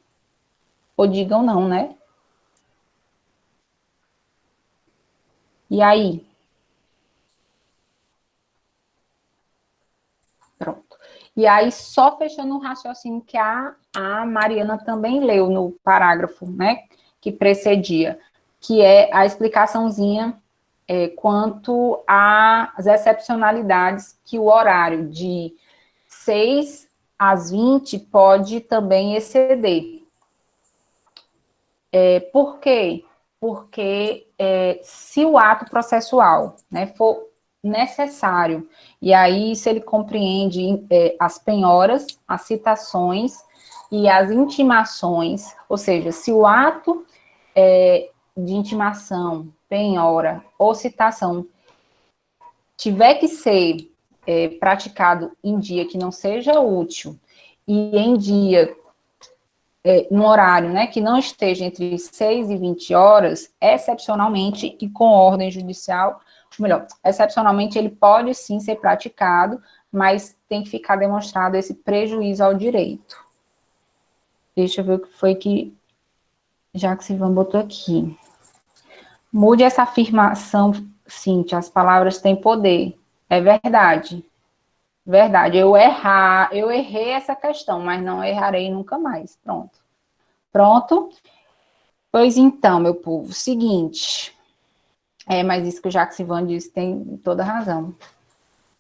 S1: ou digam não, né? E aí? Pronto. E aí, só fechando o raciocínio que a Mariana também leu no parágrafo, né, que precedia, que é a explicaçãozinha quanto às excepcionalidades que o horário de 6 às 20 pode também exceder. Por quê? Porque se o ato processual, né, for necessário, e aí se ele compreende as penhoras, as citações e as intimações, ou seja, se o ato de intimação, penhora ou citação tiver que ser praticado em dia que não seja útil e em dia num horário, né, que não esteja entre 6 e 20 horas, excepcionalmente e com ordem judicial, melhor, excepcionalmente ele pode sim ser praticado, mas tem que ficar demonstrado esse prejuízo ao direito. Deixa eu ver o que foi que Jacques Sivan botou aqui. Mude essa afirmação, Cíntia, as palavras têm poder. É verdade. Verdade, eu errei essa questão, mas não errarei nunca mais. Pronto. Pronto? Pois então, meu povo, seguinte. Mas isso que o Jacques Sivan disse tem toda razão.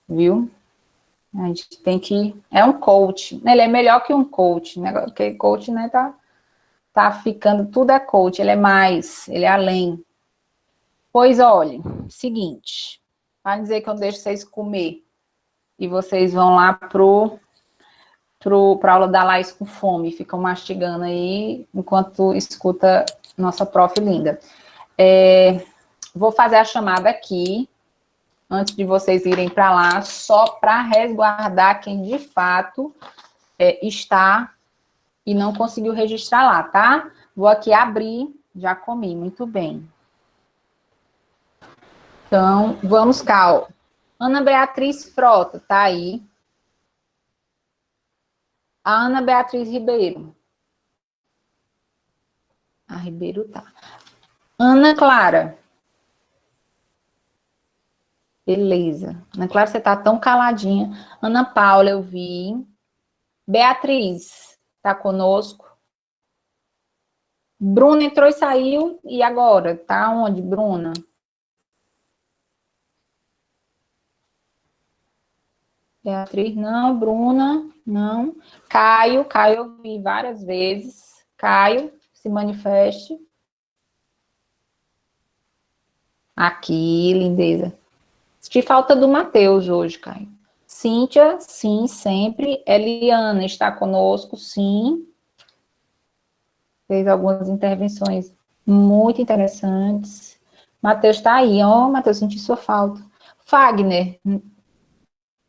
S1: Viu? A gente tem que... É um coach. Ele é melhor que um coach, né? Porque coach, né, tá ficando... Tudo é coach, ele é mais, ele é além. Pois, olha, seguinte. Vai dizer que eu não deixo vocês comer. E vocês vão lá para aula da Laís com fome, ficam mastigando aí, enquanto escuta nossa prof linda. Vou fazer a chamada aqui, antes de vocês irem para lá, só para resguardar quem de fato está e não conseguiu registrar lá, tá? Vou aqui abrir, já comi, muito bem. Então, vamos cá, ó. Ana Beatriz Frota, tá aí. A Ana Beatriz Ribeiro. A Ribeiro tá. Ana Clara. Beleza. Ana Clara, você tá tão caladinha. Ana Paula, eu vi. Beatriz, tá conosco. Bruna entrou e saiu. E agora? Tá onde, Bruna? Beatriz, não. Bruna, não. Caio eu vi várias vezes. Caio, se manifeste. Aqui, lindeza. Te falta do Matheus hoje, Caio. Cíntia, sim, sempre. Eliana está conosco, sim. Fez algumas intervenções muito interessantes. Matheus está aí, ó. Matheus, senti sua falta. Fagner.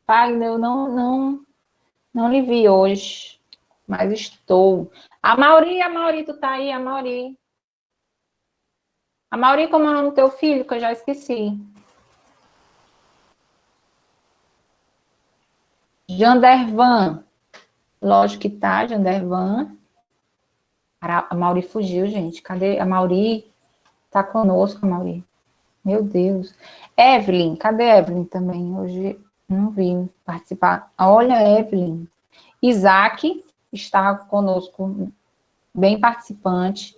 S1: Fagner, eu não lhe vi hoje, mas estou. A Mauri, tu tá aí, a Mauri. A Mauri, como é o nome do teu filho, que eu já esqueci. Jandervan. Lógico que tá, Jandervan. A Mauri fugiu, gente. Cadê? A Mauri tá conosco, a Mauri. Meu Deus. Evelyn, cadê a Evelyn também? Hoje não vi participar. Olha, Evelyn. Isaac está conosco, bem participante.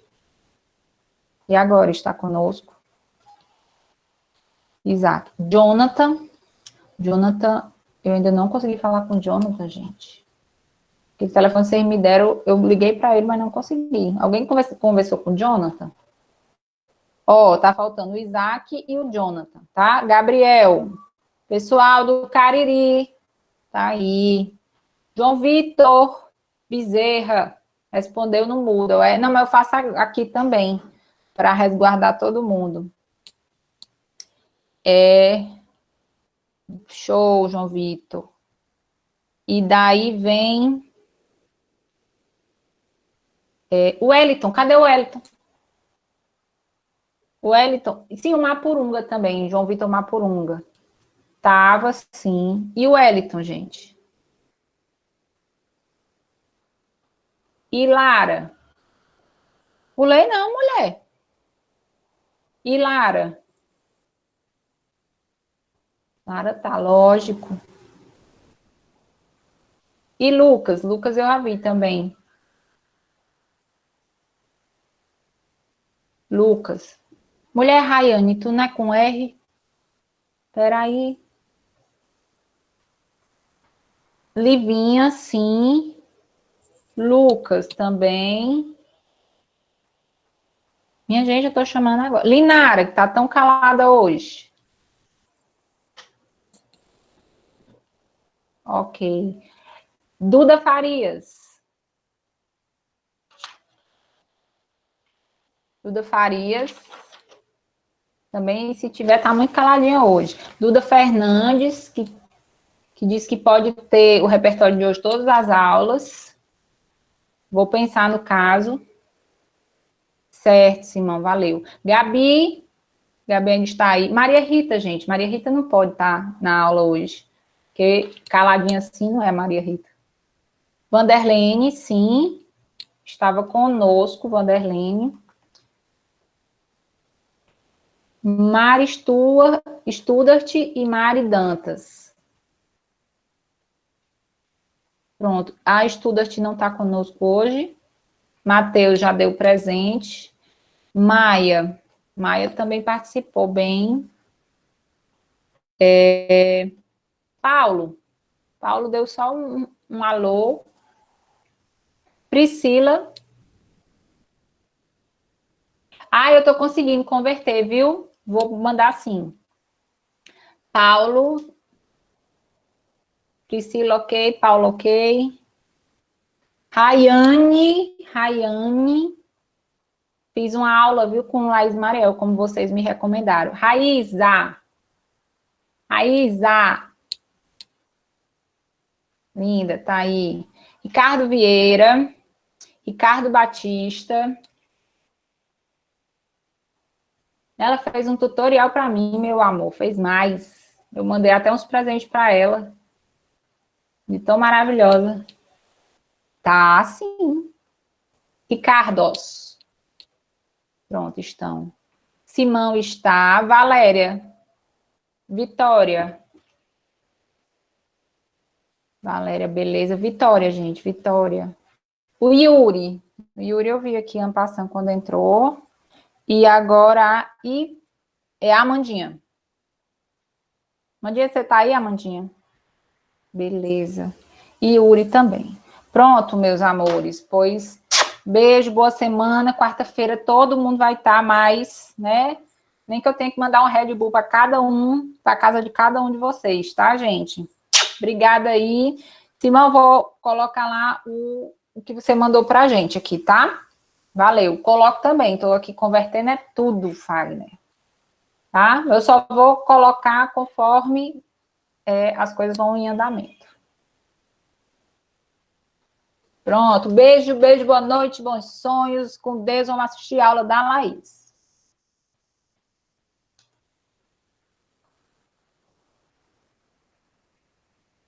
S1: E agora está conosco. Isaac. Jonathan Eu ainda não consegui falar com o Jonathan, gente. Aquele telefone que vocês me deram, eu liguei para ele, mas não consegui. Alguém conversou com o Jonathan? Ó, tá faltando o Isaac e o Jonathan, tá? Gabriel, pessoal do Cariri, tá aí. João Vitor Bezerra, respondeu no mudo. Não, mas eu faço aqui também, para resguardar todo mundo. Show, João Vitor. E daí vem o Wellington. Cadê o Wellington? O Wellington. Sim, o Mapurunga também. João Vitor Mapurunga. Tava, sim. E o Wellington, gente? E Lara? Pulei não, mulher. E Lara? Lara tá, lógico. E Lucas? Lucas eu a vi também. Lucas. Mulher Rayane, tu não é com R? Peraí. Livinha, sim. Lucas também. Minha gente, eu tô chamando agora. Linara, que tá tão calada hoje. Ok. Duda Farias. Duda Farias. Também, se tiver, tá muito caladinha hoje. Duda Fernandes, que diz que pode ter o repertório de hoje, todas as aulas. Vou pensar no caso. Certo, Simão, valeu. Gabi ainda está aí. Maria Rita, gente. Maria Rita não pode estar na aula hoje. Porque caladinha assim não é Maria Rita. Vanderlene, sim. Estava conosco, Vanderlene. Mari Studart e Mari Dantas. Pronto. A Studart não está conosco hoje. Matheus já deu presente. Maia também participou bem. Paulo deu só um alô. Priscila. Eu tô conseguindo converter, viu? Vou mandar assim. Paulo. Priscila, ok. Paulo, ok. Rayane. Fiz uma aula, viu, com Laís Mariel, como vocês me recomendaram. Raíza. Linda, tá aí. Ricardo Vieira. Ricardo Batista. Ela fez um tutorial para mim, meu amor. Fez mais. Eu mandei até uns presentes para ela. De tão maravilhosa. Tá, sim. Ricardos. Pronto, estão. Simão está. Valéria. Vitória. Valéria, beleza. Vitória, gente. Vitória. O Yuri. O Yuri eu vi aqui ano passado quando entrou. E agora é a Amandinha. Amandinha, você tá aí, Amandinha? Beleza. E Yuri também. Pronto, meus amores. Pois, beijo, boa semana. Quarta-feira todo mundo vai estar mais, né? Nem que eu tenha que mandar um Red Bull para cada um, para casa de cada um de vocês, tá, gente? Obrigada aí. Simão, vou colocar lá o que você mandou pra gente aqui, tá? Valeu. Coloco também. Estou aqui convertendo tudo, Fagner. Tá? Eu só vou colocar conforme as coisas vão em andamento. Pronto. Beijo, boa noite, bons sonhos. Com Deus, vamos assistir a aula da Laís.